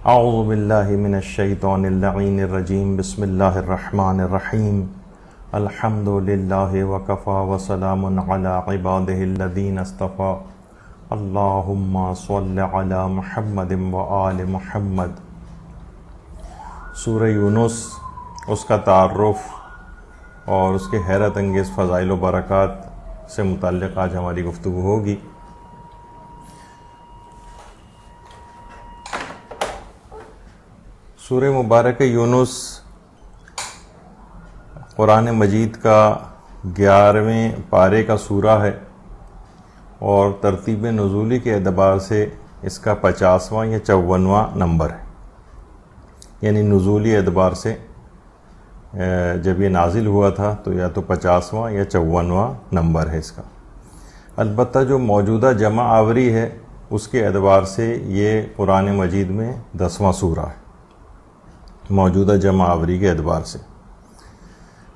اعوذ باللہ من الشیطان اللعین الرجیم بسم اللہ الرحمن الرحیم الحمد للہ وکفا وسلام علی عبادہ الذین اصطفی اللہم صل علی محمد وآل محمد۔ سورہ یونس، اس کا تعارف اور اس کے حیرت انگیز فضائل و برکات سے متعلق آج ہماری گفتگو ہوگی۔ سورہ مبارک یونس قرآن مجید کا 11ویں پارے کا سورہ ہے اور ترتیب نزولی کے اعتبار سے اس کا 50واں یا 54واں نمبر ہے، یعنی نزولی اعتبار سے جب یہ نازل ہوا تھا تو یا تو 50واں یا 54واں نمبر ہے اس کا۔ البتہ جو موجودہ جمع آوری ہے اس کے اعتبار سے یہ قرآن مجید میں 10واں سورہ ہے، موجودہ جمع آوری کے اعتبار سے۔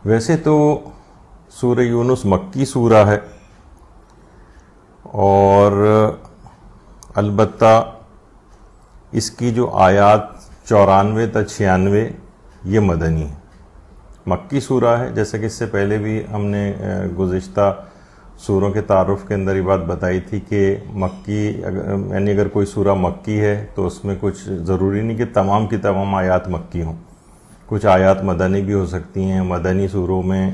ویسے تو سورہ یونس مکی سورہ ہے اور البتہ اس کی جو آیات 94 تا 96 یہ مدنی ہے، مکی سورہ ہے۔ جیسا کہ اس سے پہلے بھی ہم نے گزشتہ سوروں کے تعارف کے اندر یہ بات بتائی تھی کہ مکی یعنی اگر کوئی سورہ مکی ہے تو اس میں کچھ ضروری نہیں کہ تمام کی تمام آیات مکی ہوں، کچھ آیات مدنی بھی ہو سکتی ہیں، مدنی سوروں میں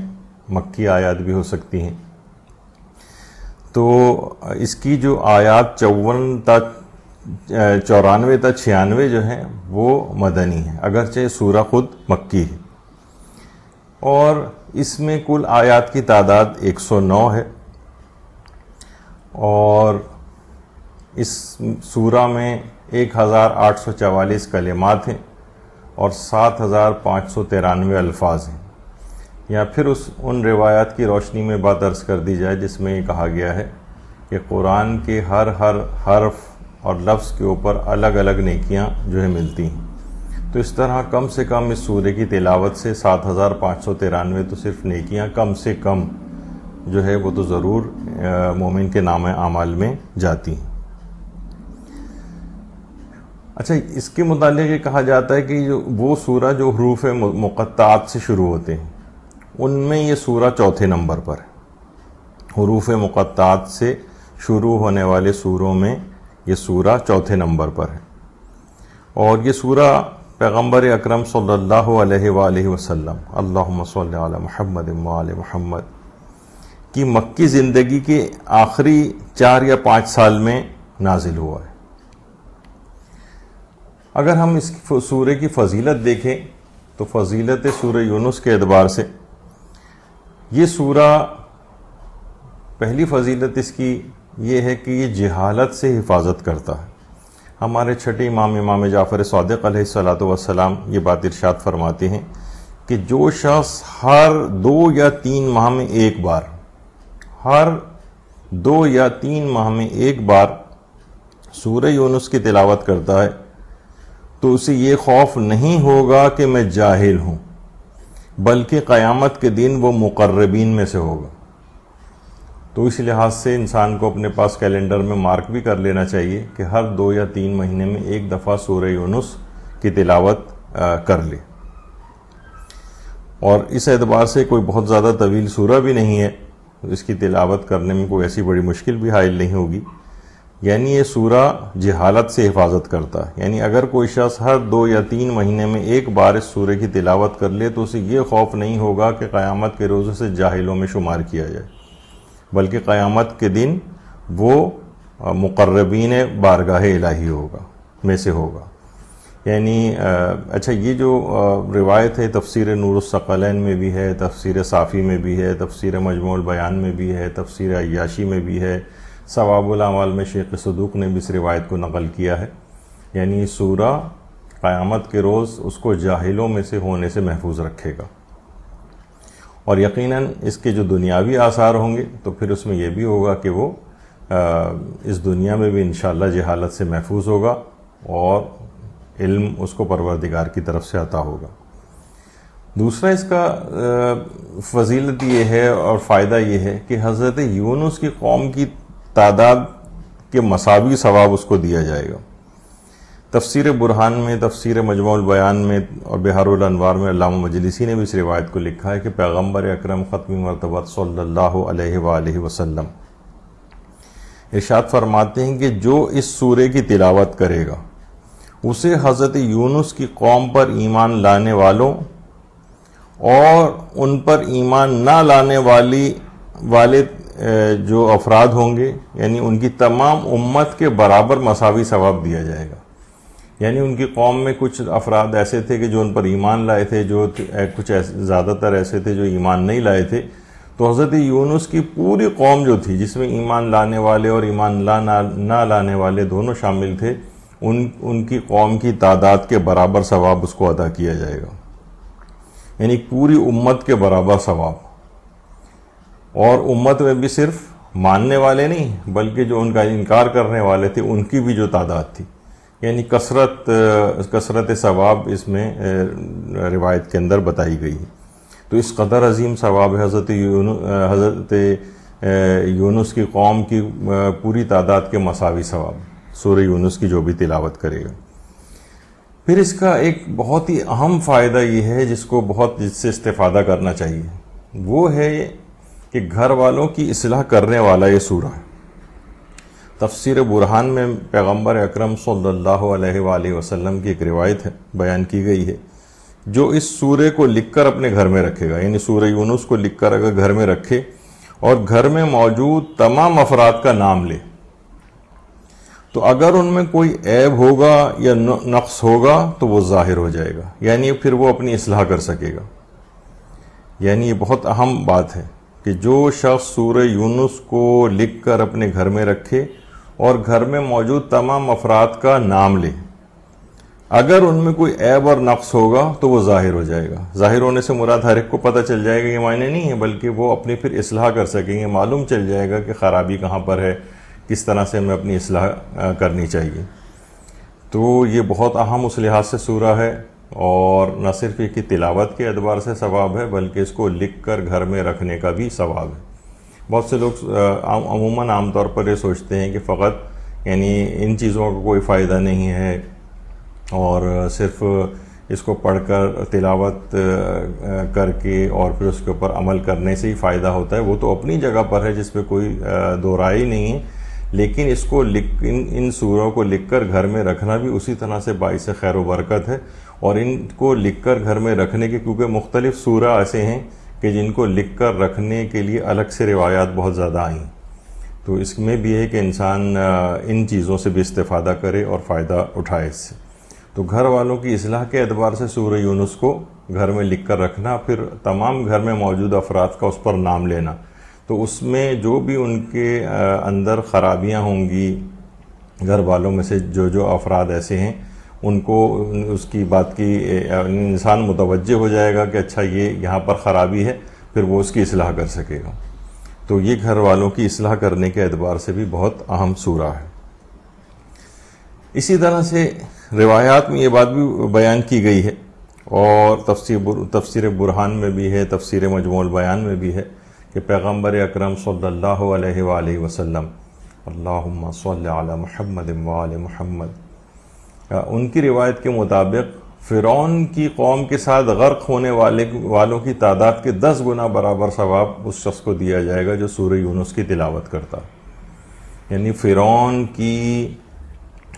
مکی آیات بھی ہو سکتی ہیں۔ تو اس کی جو آیات 94 تا 96 جو ہیں وہ مدنی ہیں، اگرچہ سورہ خود مکی ہے، اور اس میں کل آیات کی تعداد 109 ہے، اور اس سورہ میں 1844 کلمات ہیں اور 7593 الفاظ ہیں۔ یا پھر ان روایات کی روشنی میں بات عرض کر دی جائے جس میں یہ کہا گیا ہے کہ قرآن کے ہر حرف اور لفظ کے اوپر الگ الگ نیکیاں جو ہے ملتی ہیں، تو اس طرح کم سے کم اس سورے کی تلاوت سے 7593 تو صرف نیکیاں کم سے کم جو ہے وہ تو ضرور مومن کے نام اعمال میں جاتی ہیں۔ اچھا، اس کے متعلق یہ کہا جاتا ہے کہ وہ سورہ جو حروف مقطعات سے شروع ہوتے ہیں ان میں یہ سورہ چوتھے نمبر پر ہے۔ حروف مقطعات سے شروع ہونے والے سوروں میں یہ سورہ چوتھے نمبر پر ہے، اور یہ سورہ پیغمبر اکرم صلی اللہ علیہ وآلہ وسلم اللہم صل علی محمد وآل محمد کی مکی زندگی کے آخری 4 یا 5 سال میں نازل ہوا ہے۔ اگر ہم اس سورہ کی فضیلت دیکھیں تو فضیلت سورہ یونس کے اعتبار سے یہ سورہ، پہلی فضیلت اس کی یہ ہے کہ یہ جہالت سے حفاظت کرتا ہے۔ ہمارے چھٹے امام جعفر صادق علیہ السلام یہ بات ارشاد فرماتے ہیں کہ جو شخص ہر 2 یا 3 ماہ میں ایک بار، ہر 2 یا 3 ماہ میں ایک بار سورہ یونس کی تلاوت کرتا ہے تو اسے یہ خوف نہیں ہوگا کہ میں جاہل ہوں، بلکہ قیامت کے دن وہ مقربین میں سے ہوگا۔ تو اس لحاظ سے انسان کو اپنے پاس کیلنڈر میں مارک بھی کر لینا چاہیے کہ ہر 2 یا 3 مہینے میں ایک دفعہ سورہ یونس کی تلاوت کر لے، اور اس اعتبار سے کوئی بہت زیادہ طویل سورہ بھی نہیں ہے، اس کی تلاوت کرنے میں کوئی ایسی بڑی مشکل بھی حائل نہیں ہوگی۔ یعنی یہ سورہ جہالت سے حفاظت کرتا ہے، یعنی اگر کوئی شخص ہر 2 یا 3 مہینے میں ایک بار اس سورہ کی تلاوت کر لے تو اسے یہ خوف نہیں ہوگا کہ قیامت کے روز سے جاہلوں میں شمار کیا جائے، بلکہ قیامت کے دن وہ مقربین بارگاہ الہی میں سے ہوگا۔ یعنی اچھا، یہ جو روایت ہے تفسیر نور الثقلین میں بھی ہے، تفسیر صافی میں بھی ہے، تفسیر مجموع البیان میں بھی ہے، تفسیر عیاشی میں بھی ہے، ثواب الاعمال میں شیخ صدوق نے بھی اس روایت کو نقل کیا ہے۔ یعنی سورہ قیامت کے روز اس کو جاہلوں میں سے ہونے سے محفوظ رکھے گا، اور یقیناً اس کے جو دنیاوی آثار ہوں گے تو پھر اس میں یہ بھی ہوگا کہ وہ اس دنیا میں بھی انشاءاللہ جہالت سے محفوظ ہوگا اور علم اس کو پروردگار کی طرف سے عطا ہوگا۔ دوسرا اس کا فضیلت یہ ہے اور فائدہ یہ ہے کہ حضرت یونس کی قوم کی تعداد کے مساوی ثواب اس کو دیا جائے گا۔ تفسیر برہان میں، تفسیر مجموع البیان میں اور بحار الانوار میں علامہ مجلسی نے بھی اس روایت کو لکھا ہے کہ پیغمبر اکرم ختمی مرتبت صلی اللہ علیہ وآلہ وسلم ارشاد فرماتے ہیں کہ جو اس سورے کی تلاوت کرے گا اسے حضرت یونس کی قوم پر ایمان لانے والوں اور ان پر ایمان نہ لانے والے جو افراد ہوں گے، یعنی ان کی تمام امت کے برابر مساوی ثواب دیا جائے گا۔ یعنی ان کی قوم میں کچھ افراد ایسے تھے کہ جو ان پر ایمان لائے تھے، جو کچھ زیادہ تر ایسے تھے جو ایمان نہیں لائے تھے، تو حضرت یونس کی پوری قوم جو تھی، جس میں ایمان لانے والے اور ایمان نہ لانے والے دونوں شامل تھے، ان کی قوم کی تعداد کے برابر ثواب اس کو عطا کیا جائے گا، یعنی پوری امت کے برابر ثواب۔ اور امت میں بھی صرف ماننے والے نہیں بلکہ جو ان کا انکار کرنے والے تھے ان کی بھی جو تعداد تھی، یعنی کثرت ثواب اس میں روایت کے اندر بتائی گئی ہے۔ تو اس قدر عظیم ثواب ہے حضرت یونس کی قوم کی پوری تعداد کے مساوی ثواب سورہ یونس کی جو بھی تلاوت کرے گا۔ پھر اس کا ایک بہت ہی اہم فائدہ یہ ہے جس سے استفادہ کرنا چاہیے، وہ ہے کہ گھر والوں کی اصلاح کرنے والا یہ سورہ ہے۔ تفسیر برہان میں پیغمبر اکرم صلی اللہ علیہ وآلہ وسلم کی ایک روایت ہے، بیان کی گئی ہے، جو اس سورے کو لکھ کر اپنے گھر میں رکھے گا، یعنی سورہ یونس کو لکھ کر اگر گھر میں رکھے اور گھر میں موجود تمام افراد کا نام لے، تو اگر ان میں کوئی عیب ہوگا یا نقص ہوگا تو وہ ظاہر ہو جائے گا، یعنی پھر وہ اپنی اصلاح کر سکے گا۔ یعنی یہ بہت اہم بات ہے کہ جو شخص سورہ یونس کو لکھ کر اپنے گھر میں رکھے اور گھر میں موجود تمام افراد کا نام لے، اگر ان میں کوئی عیب اور نقص ہوگا تو وہ ظاہر ہو جائے گا۔ ظاہر ہونے سے مراد ہر ایک کو پتہ چل جائے گا، یہ معنی نہیں ہے، بلکہ وہ اپنی پھر اصلاح کر سکیں گے، معلوم چل جائے گا کہ خرابی کہاں پر ہے، کس طرح سے ہمیں اپنی اصلاح کرنی چاہیے۔ تو یہ بہت اہم اس لحاظ سے سورہ ہے، اور نہ صرف یہ کہ تلاوت کے اعتبار سے ثواب ہے بلکہ اس کو لکھ کر گھر میں رکھنے کا بھی ثواب ہے۔ بہت سے لوگ عموماً عام طور پر یہ سوچتے ہیں کہ فقط یعنی ان چیزوں کا کوئی فائدہ نہیں ہے اور صرف اس کو پڑھ کر تلاوت کر کے اور پھر اس کے اوپر عمل کرنے سے ہی فائدہ ہوتا ہے۔ وہ تو اپنی جگہ پر ہے جس پہ کوئی دو رائے نہیں ہے، لیکن اس کو ان سوروں کو لکھ کر گھر میں رکھنا بھی اسی طرح سے باعث خیر و برکت ہے۔ اور ان کو لکھ کر گھر میں رکھنے کے کیونکہ مختلف سورہ ایسے ہیں کہ جن کو لکھ کر رکھنے کے لیے الگ سے روایات بہت زیادہ آئیں، تو اس میں بھی ہے کہ انسان ان چیزوں سے بھی استفادہ کرے اور فائدہ اٹھائے اس سے۔ تو گھر والوں کی اصلاح کے اعتبار سے سورہ یونس کو گھر میں لکھ کر رکھنا، پھر تمام گھر میں موجود افراد کا اس پر نام لینا، تو اس میں جو بھی ان کے اندر خرابیاں ہوں گی، گھر والوں میں سے جو افراد ایسے ہیں ان کو اس کی بات کی انسان متوجہ ہو جائے گا کہ اچھا یہ یہاں پر خرابی ہے، پھر وہ اس کی اصلاح کر سکے گا۔ تو یہ گھر والوں کی اصلاح کرنے کے اعتبار سے بھی بہت اہم سورہ ہے۔ اسی طرح سے روایات میں یہ بات بھی بیان کی گئی ہے، اور تفسیر برہان میں بھی ہے، تفسیر مجموع البیان میں بھی ہے کہ پیغمبر اکرم صلی اللہ علیہ وآلہ وسلم اللہم صلی علی محمد وآل محمد، ان کی روایت کے مطابق فرعون کی قوم کے ساتھ غرق ہونے والوں کی تعداد کے 10 گنا برابر ثواب اس شخص کو دیا جائے گا جو سورہ یونس کی تلاوت کرتا، یعنی فرعون کی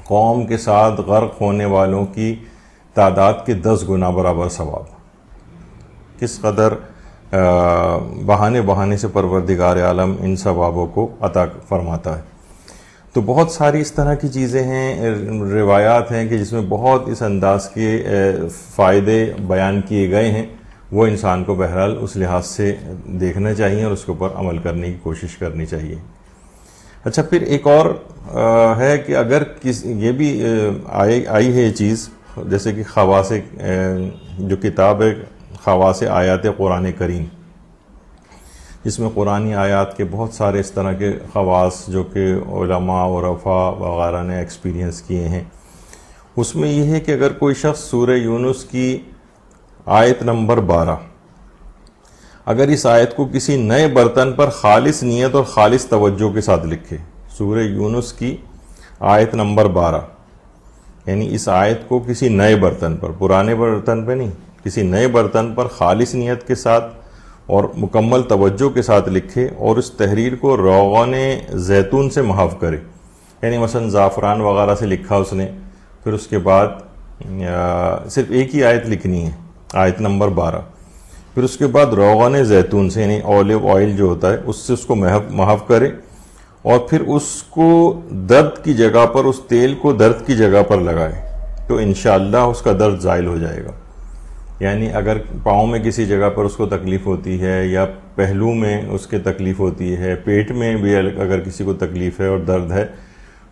قوم کے ساتھ غرق ہونے والوں کی تعداد کے 10 گنا برابر ثواب۔ کس قدر بہانے سے پروردگار عالم ان ثوابوں کو عطا فرماتا ہے۔ تو بہت ساری اس طرح کی چیزیں ہیں، روایات ہیں کہ جس میں بہت اس انداز کے فائدے بیان کیے گئے ہیں، وہ انسان کو بہرحال اس لحاظ سے دیکھنا چاہیے اور اس کے اوپر عمل کرنے کی کوشش کرنی چاہیے۔ اچھا، پھر ایک اور ہے کہ اگر یہ بھی آئی ہے یہ چیز، جیسے کہ خواص جو کتاب ہے خواص آیات قرآن کریم، جس میں قرآنی آیات کے بہت سارے اس طرح کے خواص جو کہ علماء اور عرفاء وغیرہ نے ایکسپیرینس کیے ہیں، اس میں یہ ہے کہ اگر کوئی شخص سورہ یونس کی آیت نمبر 12 اگر اس آیت کو کسی نئے برتن پر خالص نیت اور خالص توجہ کے ساتھ لکھے، سورہ یونس کی آیت نمبر 12، یعنی اس آیت کو کسی نئے برتن پر، پرانے برتن پہ نہیں، کسی نئے برتن پر خالص نیت کے ساتھ اور مکمل توجہ کے ساتھ لکھے اور اس تحریر کو روغن زیتون سے محو کرے. یعنی مثلا زعفران وغیرہ سے لکھا اس نے، پھر اس کے بعد صرف ایک ہی آیت لکھنی ہے، آیت نمبر 12. پھر اس کے بعد روغن زیتون سے یعنی اولیو آئل جو ہوتا ہے اس سے اس کو محو کرے، اور پھر اس کو درد کی جگہ پر، اس تیل کو درد کی جگہ پر لگائے تو انشاءاللہ اس کا درد زائل ہو جائے گا. یعنی اگر پاؤں میں کسی جگہ پر اس کو تکلیف ہوتی ہے یا پہلو میں اس کے تکلیف ہوتی ہے، پیٹ میں بھی اگر کسی کو تکلیف ہے اور درد ہے،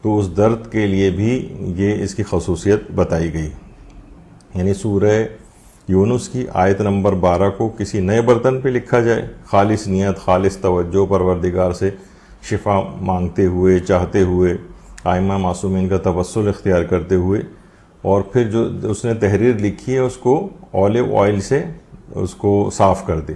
تو اس درد کے لیے بھی یہ اس کی خصوصیت بتائی گئی. یعنی سورہ یونس کی آیت نمبر 12 کو کسی نئے برتن پہ لکھا جائے، خالص نیت، خالص توجہ، پروردگار سے شفا مانگتے ہوئے، چاہتے ہوئے، آئمہ معصومین کا توسل اختیار کرتے ہوئے، اور پھر جو اس نے تحریر لکھی ہے اس کو اولیو آئل سے اس کو صاف کر دے،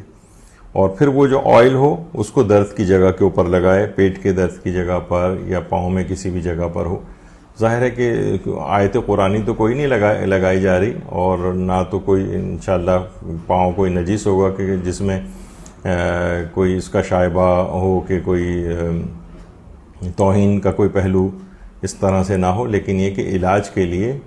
اور پھر وہ جو آئل ہو اس کو درد کی جگہ کے اوپر لگائے، پیٹ کے درد کی جگہ پر یا پاؤں میں کسی بھی جگہ پر ہو. ظاہر ہے کہ آیت قرآنی تو کوئی نہیں لگائی جا رہی، اور نہ تو کوئی انشاءاللہ پاؤں کوئی نجیس ہوگا کہ جس میں کوئی اس کا شائبہ ہو کہ کوئی توہین کا کوئی پہلو اس طرح سے نہ ہو. لیکن یہ کہ علاج کے لیے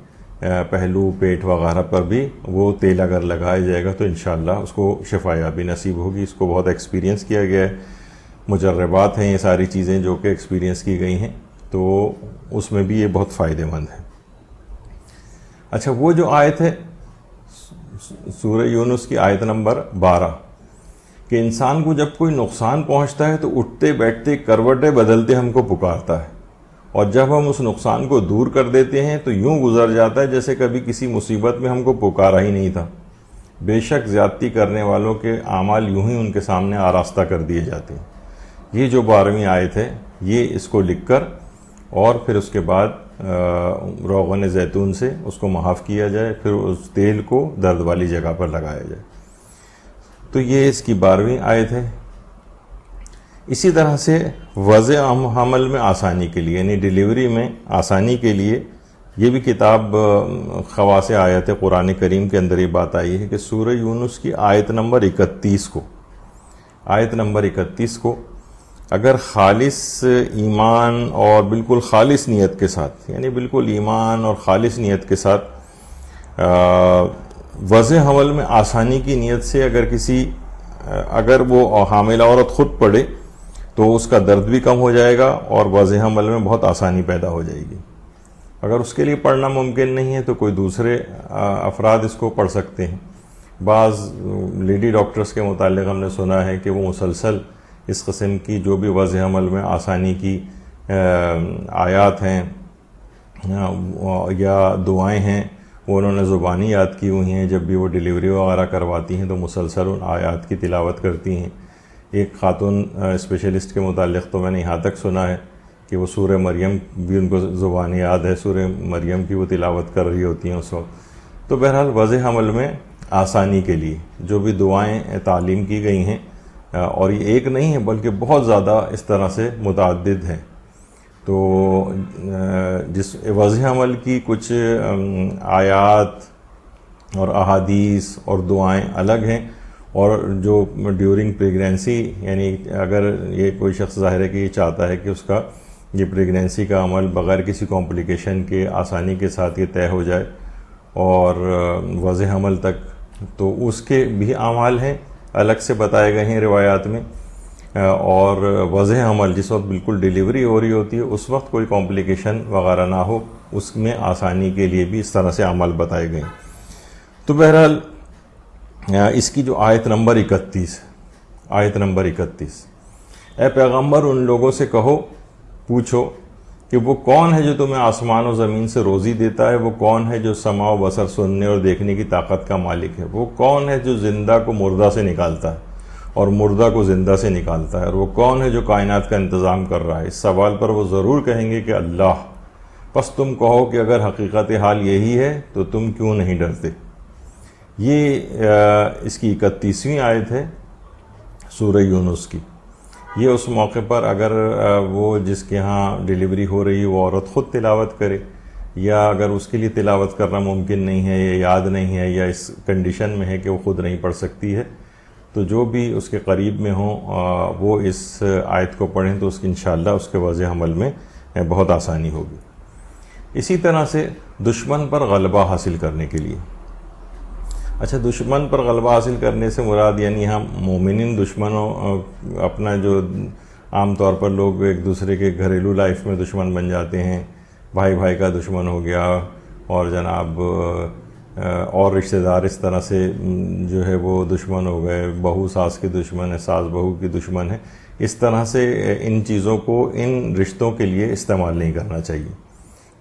پہلو، پیٹ وغیرہ پر بھی وہ تیل اگر لگایا جائے گا تو انشاءاللہ اس کو شفا یابی نصیب ہوگی. اس کو بہت ایکسپیرینس کیا گیا ہے، مجربات ہیں یہ ساری چیزیں جو کہ ایکسپیرینس کی گئی ہیں، تو اس میں بھی یہ بہت فائدہ مند ہے. اچھا، وہ جو آیت ہے سورہ یونس کی آیت نمبر 12 کہ انسان کو جب کوئی نقصان پہنچتا ہے تو اٹھتے بیٹھتے کروٹیں بدلتے ہم کو پکارتا ہے، اور جب ہم اس نقصان کو دور کر دیتے ہیں تو یوں گزر جاتا ہے جیسے کبھی کسی مصیبت میں ہم کو پکارا ہی نہیں تھا. بے شک زیادتی کرنے والوں کے اعمال یوں ہی ان کے سامنے آراستہ کر دیے جاتے ہیں. یہ جو 12ویں آیت ہے یہ اس کو لکھ کر اور پھر اس کے بعد روغن زیتون سے اس کو محو کیا جائے، پھر اس تیل کو درد والی جگہ پر لگایا جائے. تو یہ اس کی 12ویں آیت ہے. اسی طرح سے وضع حمل میں آسانی کے لیے یعنی ڈیلیوری میں آسانی کے لیے یہ بھی کتاب خواص آیت قرآن کریم کے اندر یہ بات آئی ہے کہ سورہ یونس کی آیت نمبر 31 کو اگر خالص ایمان اور بالکل خالص نیت کے ساتھ، یعنی بالکل ایمان اور خالص نیت کے ساتھ وضع حمل میں آسانی کی نیت سے اگر وہ حامل عورت خود پڑھے تو اس کا درد بھی کم ہو جائے گا اور وضع حمل میں بہت آسانی پیدا ہو جائے گی. اگر اس کے لیے پڑھنا ممکن نہیں ہے تو کوئی دوسرے افراد اس کو پڑھ سکتے ہیں. بعض لیڈی ڈاکٹرز کے متعلق ہم نے سنا ہے کہ وہ مسلسل اس قسم کی جو بھی وضع حمل میں آسانی کی آیات ہیں یا دعائیں ہیں وہ انہوں نے زبانی یاد کی ہوئی ہیں. جب بھی وہ ڈیلیوری وغیرہ کرواتی ہیں تو مسلسل ان آیات کی تلاوت کرتی ہیں. ایک خاتون اسپیشلسٹ کے متعلق تو میں نے یہاں تک سنا ہے کہ وہ سورہ مریم بھی ان کو زبانی یاد ہے، سورہ مریم کی وہ تلاوت کر رہی ہوتی ہیں اس وقت. تو بہرحال وضع حمل میں آسانی کے لیے جو بھی دعائیں تعلیم کی گئی ہیں، اور یہ ایک نہیں ہے بلکہ بہت زیادہ اس طرح سے متعدد ہیں. تو جس وضع حمل کی کچھ آیات اور احادیث اور دعائیں الگ ہیں، اور جو ڈیورنگ پریگنینسی یعنی اگر یہ کوئی شخص ظاہر ہے کہ یہ چاہتا ہے کہ اس کا یہ پریگنینسی کا عمل بغیر کسی کمپلیکیشن کے آسانی کے ساتھ یہ طے ہو جائے اور وضع حمل تک، تو اس کے بھی اعمال ہیں الگ سے بتائے گئے ہیں روایات میں. اور وضع حمل جس وقت بالکل ڈیلیوری ہو رہی ہوتی ہے اس وقت کوئی کمپلیکیشن وغیرہ نہ ہو، اس میں آسانی کے لیے بھی اس طرح سے اعمال بتائے گئے ہیں. تو بہرحال اس کی جو آیت نمبر 31 اے پیغمبر ان لوگوں سے کہو، پوچھو کہ وہ کون ہے جو تمہیں آسمان و زمین سے روزی دیتا ہے؟ وہ کون ہے جو سماع و بصر سننے اور دیکھنے کی طاقت کا مالک ہے؟ وہ کون ہے جو زندہ کو مردہ سے نکالتا ہے اور مردہ کو زندہ سے نکالتا ہے؟ اور وہ کون ہے جو کائنات کا انتظام کر رہا ہے؟ اس سوال پر وہ ضرور کہیں گے کہ اللہ. پس تم کہو کہ اگر حقیقت حال یہی ہے تو تم کیوں نہیں ڈرتے؟ یہ اس کی 31ویں آیت ہے سورہ یونس کی. یہ اس موقع پر اگر وہ جس کے ہاں ڈیلیوری ہو رہی وہ عورت خود تلاوت کرے یا اگر اس کے لیے تلاوت کرنا ممکن نہیں ہے یا یاد نہیں ہے یا اس کنڈیشن میں ہے کہ وہ خود نہیں پڑھ سکتی ہے، تو جو بھی اس کے قریب میں ہوں وہ اس آیت کو پڑھیں تو اس کی انشاءاللہ اس کے واضح عمل میں بہت آسانی ہوگی۔ اسی طرح سے دشمن پر غلبہ حاصل کرنے کے لیے، اچھا دشمن پر غلبہ حاصل کرنے سے مراد یعنی ہم مومنین دشمنوں اپنا جو عام طور پر لوگ ایک دوسرے کے گھریلو لائف میں دشمن بن جاتے ہیں، بھائی بھائی کا دشمن ہو گیا اور جناب اور رشتہ دار اس طرح سے جو ہے وہ دشمن ہو گئے، بہو ساس کی دشمن ہے، ساس بہو کی دشمن ہے، اس طرح سے ان چیزوں کو ان رشتوں کے لیے استعمال نہیں کرنا چاہیے۔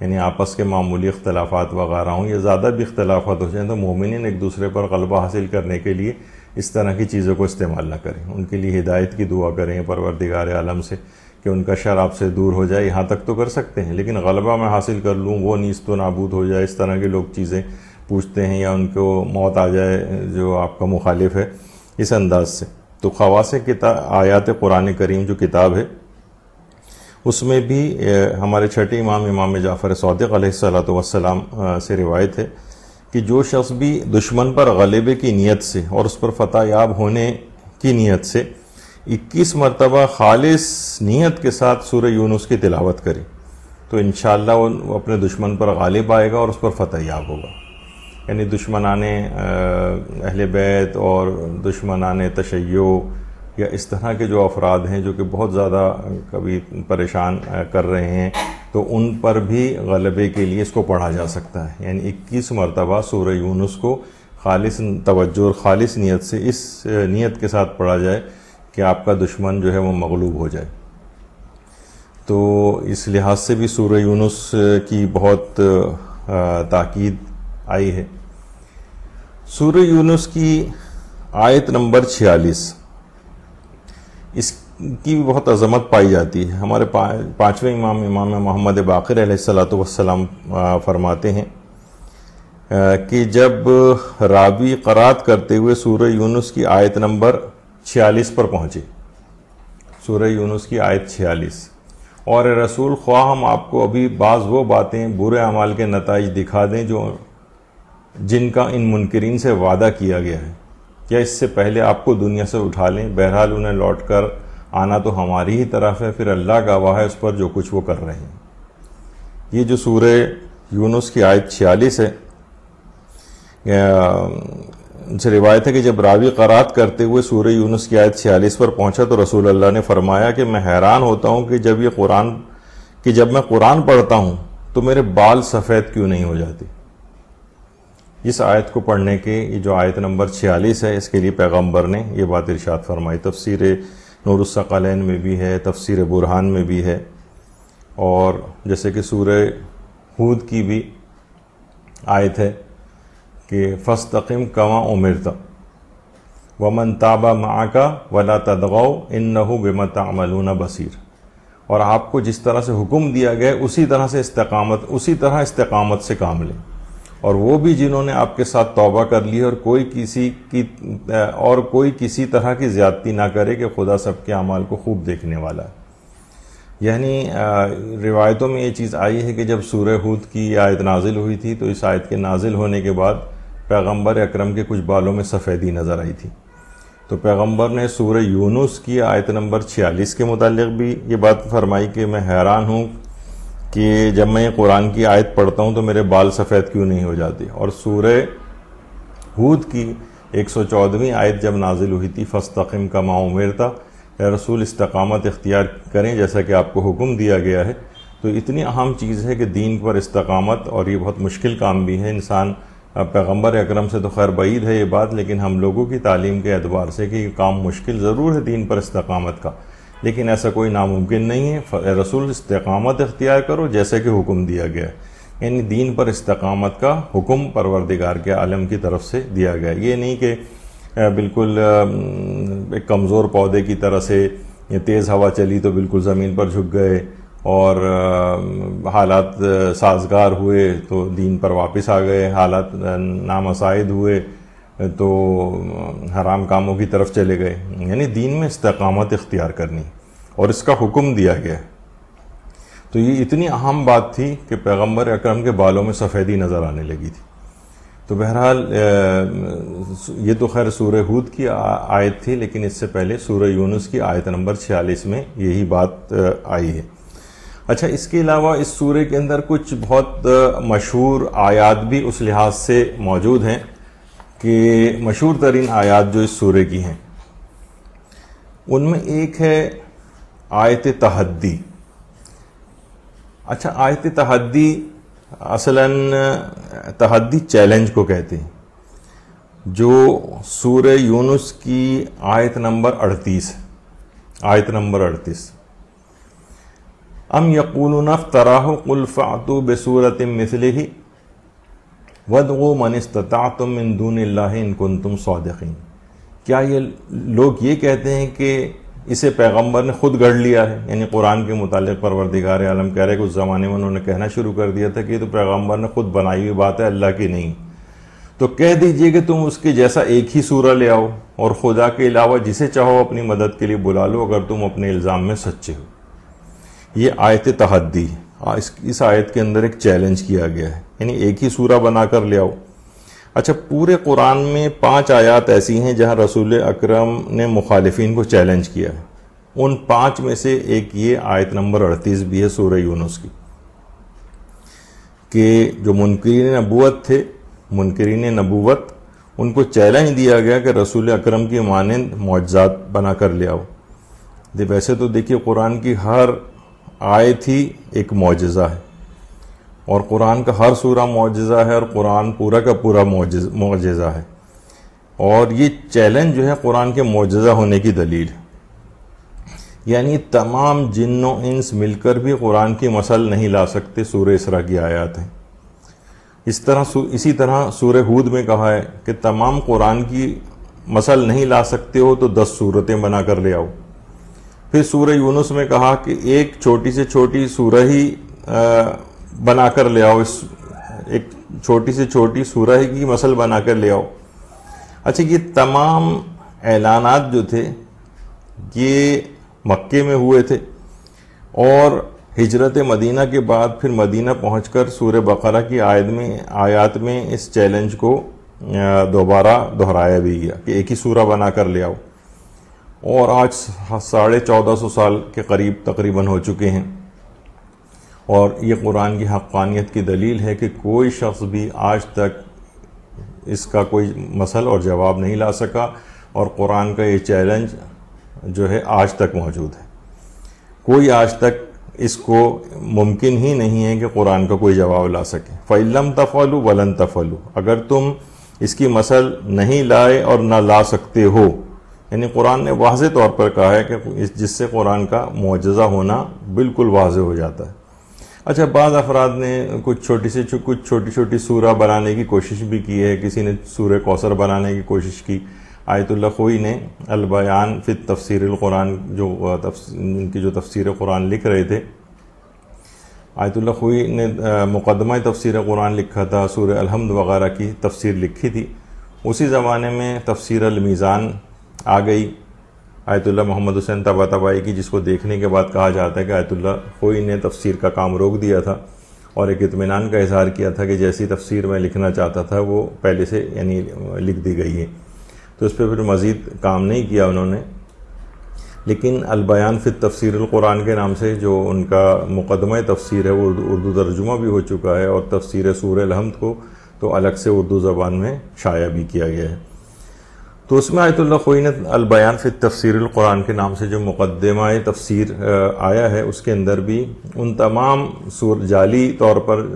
یعنی آپس کے معمولی اختلافات وغیرہ ہوں یا زیادہ بھی اختلافات ہو جائیں تو مومنین ایک دوسرے پر غلبہ حاصل کرنے کے لیے اس طرح کی چیزوں کو استعمال نہ کریں، ان کے لیے ہدایت کی دعا کریں پروردگار عالم سے کہ ان کا شر آپ سے دور ہو جائے، یہاں تک تو کر سکتے ہیں، لیکن غلبہ میں حاصل کر لوں وہ نیست و نابود ہو جائے، اس طرح کے لوگ چیزیں پوچھتے ہیں یا ان کو موت آ جائے جو آپ کا مخالف ہے، اس انداز سے۔ تو خواص آیات قرآن کریم جو کتاب ہے اس میں بھی ہمارے چھٹے امام جعفر صادق علیہ السلام سے روایت ہے کہ جو شخص بھی دشمن پر غلبے کی نیت سے اور اس پر فتح یاب ہونے کی نیت سے 21 مرتبہ خالص نیت کے ساتھ سورہ یونس کی تلاوت کرے تو انشاءاللہ وہ اپنے دشمن پر غالب آئے گا اور اس پر فتح یاب ہوگا۔ یعنی دشمنان اہل بیت اور دشمنان تشیع یا اس طرح کے جو افراد ہیں جو کہ بہت زیادہ کبھی پریشان کر رہے ہیں تو ان پر بھی غلبے کے لیے اس کو پڑھا جا سکتا ہے۔ یعنی 21 مرتبہ سورہ یونس کو خالص توجہ اور خالص نیت سے اس نیت کے ساتھ پڑھا جائے کہ آپ کا دشمن جو ہے وہ مغلوب ہو جائے۔ تو اس لحاظ سے بھی سورہ یونس کی بہت تاکید آئی ہے۔ سورہ یونس کی آیت نمبر 46 اس کی بھی بہت عظمت پائی جاتی ہے۔ ہمارے پانچویں امام محمد باقر علیہ السلام فرماتے ہیں کہ جب راوی قرات کرتے ہوئے سورہ یونس کی آیت نمبر 46 پر پہنچے، سورہ یونس کی آیت 46، اور رسول خواہ ہم آپ کو ابھی بعض وہ باتیں برے اعمال کے نتائج دکھا دیں جن کا ان منکرین سے وعدہ کیا گیا ہے، کیا اس سے پہلے آپ کو دنیا سے اٹھا لیں؟ بہرحال انہیں لوٹ کر آنا تو ہماری ہی طرف ہے، پھر اللہ گواہ ہے اس پر جو کچھ وہ کر رہے ہیں۔ یہ جو سورہ یونس کی آیت 46 ہے، ان سے روایت ہے کہ جب راوی قرات کرتے ہوئے سورہ یونس کی آیت 46 پر پہنچا تو رسول اللہ نے فرمایا کہ میں حیران ہوتا ہوں کہ جب میں قرآن پڑھتا ہوں تو میرے بال سفید کیوں نہیں ہو جاتے۔ اس آیت کو پڑھنے کے یہ جو آیت نمبر 46 ہے اس کے لیے پیغمبر نے یہ بات ارشاد فرمائی۔ تفسیر نور الثقلین میں بھی ہے، تفسیر برہان میں بھی ہے، اور جیسے کہ سورہ ہود کی بھی آیت ہے کہ فاستقم کما امرت ومن تاب معک ولا تطغوا انہ بما تعملون بصیر، اور آپ کو جس طرح سے حکم دیا گیا اسی طرح استقامت سے کام لیں، اور وہ بھی جنہوں نے آپ کے ساتھ توبہ کر لی اور کوئی کسی طرح کی زیادتی نہ کرے کہ خدا سب کے اعمال کو خوب دیکھنے والا ہے۔ یعنی روایتوں میں یہ چیز آئی ہے کہ جب سورہ ہود کی آیت نازل ہوئی تھی تو اس آیت کے نازل ہونے کے بعد پیغمبر اکرم کے کچھ بالوں میں سفیدی نظر آئی تھی، تو پیغمبر نے سورہ یونس کی آیت نمبر 46 کے متعلق بھی یہ بات فرمائی کہ میں حیران ہوں کہ جب میں قرآن کی آیت پڑھتا ہوں تو میرے بال سفید کیوں نہیں ہو جاتے۔ اور سورہ ہود کی 114ویں آیت جب نازل ہوئی تھی فاستقم کما امرت، اے رسول استقامت اختیار کریں جیسا کہ آپ کو حکم دیا گیا ہے، تو اتنی اہم چیز ہے کہ دین پر استقامت، اور یہ بہت مشکل کام بھی ہے۔ انسان پیغمبر اکرم سے تو خیر بعید ہے یہ بات، لیکن ہم لوگوں کی تعلیم کے اعتبار سے کہ یہ کام مشکل ضرور ہے دین پر استقامت کا، لیکن ایسا کوئی ناممکن نہیں ہے۔ رسول استقامت اختیار کرو جیسے کہ حکم دیا گیا ہے، یعنی دین پر استقامت کا حکم پروردگار کے عالم کی طرف سے دیا گیا ہے۔ یہ نہیں کہ بالکل ایک کمزور پودے کی طرح سے تیز ہوا چلی تو بالکل زمین پر جھک گئے اور حالات سازگار ہوئے تو دین پر واپس آ گئے، حالات نامساعد ہوئے تو حرام کاموں کی طرف چلے گئے۔ یعنی دین میں استقامت اختیار کرنی اور اس کا حکم دیا گیا ہے۔ تو یہ اتنی اہم بات تھی کہ پیغمبر اکرم کے بالوں میں سفیدی نظر آنے لگی تھی. تو بہرحال یہ تو خیر سورہ ہود کی آیت تھی، لیکن اس سے پہلے سورہ یونس کی آیت نمبر 46 میں یہی بات آئی ہے. اچھا، اس کے علاوہ اس سورہ کے اندر کچھ بہت مشہور آیات بھی اس لحاظ سے موجود ہیں کہ مشہور ترین آیات جو اس سورہ کی ہیں ان میں ایک ہے آیت تحدی. اچھا، آیت تحدی اصلاً تحدی چیلنج کو کہتے ہیں، جو سورہ یونس کی آیت نمبر 38 ام یقولون افتراہ قل فأتوا بسورۃ مثلہ وادعوا من استطعتم من دون اللہ ان کنتم صادقین. کیا یہ لوگ یہ کہتے ہیں کہ اسے پیغمبر نے خود گڑھ لیا ہے؟ یعنی قرآن کے متعلق پروردگار عالم کہہ رہے کہ اس زمانے میں انہوں نے کہنا شروع کر دیا تھا کہ یہ تو پیغمبر نے خود بنائی ہوئی بات ہے، اللہ کی نہیں. تو کہہ دیجئے کہ تم اس کے جیسا ایک ہی سورہ لے آؤ اور خدا کے علاوہ جسے چاہو اپنی مدد کے لیے بلا لو اگر تم اپنے الزام میں سچے ہو. یہ آیت تحدی، اس آیت کے اندر ایک چیلنج کیا گیا ہے، یعنی ایک ہی سورہ بنا کر لے آؤ. اچھا، پورے قرآن میں 5 آیات ایسی ہیں جہاں رسول اکرم نے مخالفین کو چیلنج کیا ہے. ان 5 میں سے ایک یہ آیت نمبر 38 بھی ہے سورہ یونس کی، کہ جو منکرین نبوت ان کو چیلنج دیا گیا کہ رسول اکرم کی مانند معجزات بنا کر لے آؤ. ویسے تو دیکھیے قرآن کی ہر آیت ہی ایک معجزہ ہے، اور قرآن کا ہر سورہ معجزہ ہے، اور قرآن پورا کا پورا معجزہ ہے. اور یہ چیلنج جو ہے قرآن کے معجزہ ہونے کی دلیل ہے. یعنی تمام جن و انس مل کر بھی قرآن کی مثل نہیں لا سکتے. سورہ اسراء کی آیات ہیں. اسی طرح سورہ ہود میں کہا ہے کہ تمام قرآن کی مثل نہیں لا سکتے ہو تو 10 سورتیں بنا کر لے آؤ. پھر سورہ یونس میں کہا کہ ایک چھوٹی سے چھوٹی سورہ ہی بنا کر لے آؤ، ایک چھوٹی سے چھوٹی سورہ کی مثل بنا کر لے آؤ. اچھا، یہ تمام اعلانات جو تھے یہ مکے میں ہوئے تھے، اور ہجرت مدینہ کے بعد پھر مدینہ پہنچ کر سورہ بقرہ کی آیات میں اس چیلنج کو دوبارہ دہرایا بھی گیا کہ ایک ہی سورہ بنا کر لے آؤ. اور آج 1450 سال کے قریب تقریباً ہو چکے ہیں، اور یہ قرآن کی حقانیت کی دلیل ہے کہ کوئی شخص بھی آج تک اس کا کوئی مثل اور جواب نہیں لا سکا، اور قرآن کا یہ چیلنج جو ہے آج تک موجود ہے. کوئی آج تک اس کو ممکن ہی نہیں ہے کہ قرآن کا کوئی جواب لا سکے. فَإِلَّمْ تَفْعَلُوا وَلَن تَفْعَلُوا، اگر تم اس کی مثل نہیں لائے اور نہ لا سکتے ہو، یعنی قرآن نے واضح طور پر کہا ہے کہ جس سے قرآن کا معجزہ ہونا بالکل واضح ہو جاتا ہے. اچھا، بعض افراد نے کچھ چھوٹی چھوٹی سورہ بنانے کی کوشش بھی کی ہے. کسی نے سورہ کوثر بنانے کی کوشش کی. آیت اللہ خوئی نے البیان فی تفسیر القرآن، ان کی جو تفسیر قرآن لکھ رہے تھے، آیت اللہ خوئی نے مقدمہ تفسیر قرآن لکھا تھا، سورہ الحمد وغیرہ کی تفسیر لکھی تھی. اسی زمانے میں تفسیر المیزان آ گئی آیت اللہ محمد حسین طباطبائی کی، جس کو دیکھنے کے بعد کہا جاتا ہے کہ آیت اللہ خوئی نے تفسیر کا کام روک دیا تھا اور ایک اطمینان کا اظہار کیا تھا کہ جیسی تفسیر میں لکھنا چاہتا تھا وہ پہلے سے یعنی لکھ دی گئی ہے. تو اس پہ پھر مزید کام نہیں کیا انہوں نے. لیکن البیان فی تفسیر القرآن کے نام سے جو ان کا مقدمہ تفسیر ہے وہ اردو ترجمہ بھی ہو چکا ہے، اور تفسیر سورہ الحمد کو تو الگ سے اردو زبان میں شائع بھی کیا گیا ہے. تو اس میں آیت اللہ خوئی نے البیان فی تفسیر القرآن کے نام سے جو مقدمہ تفسیر آیا ہے، اس کے اندر بھی ان تمام جعلی طور پر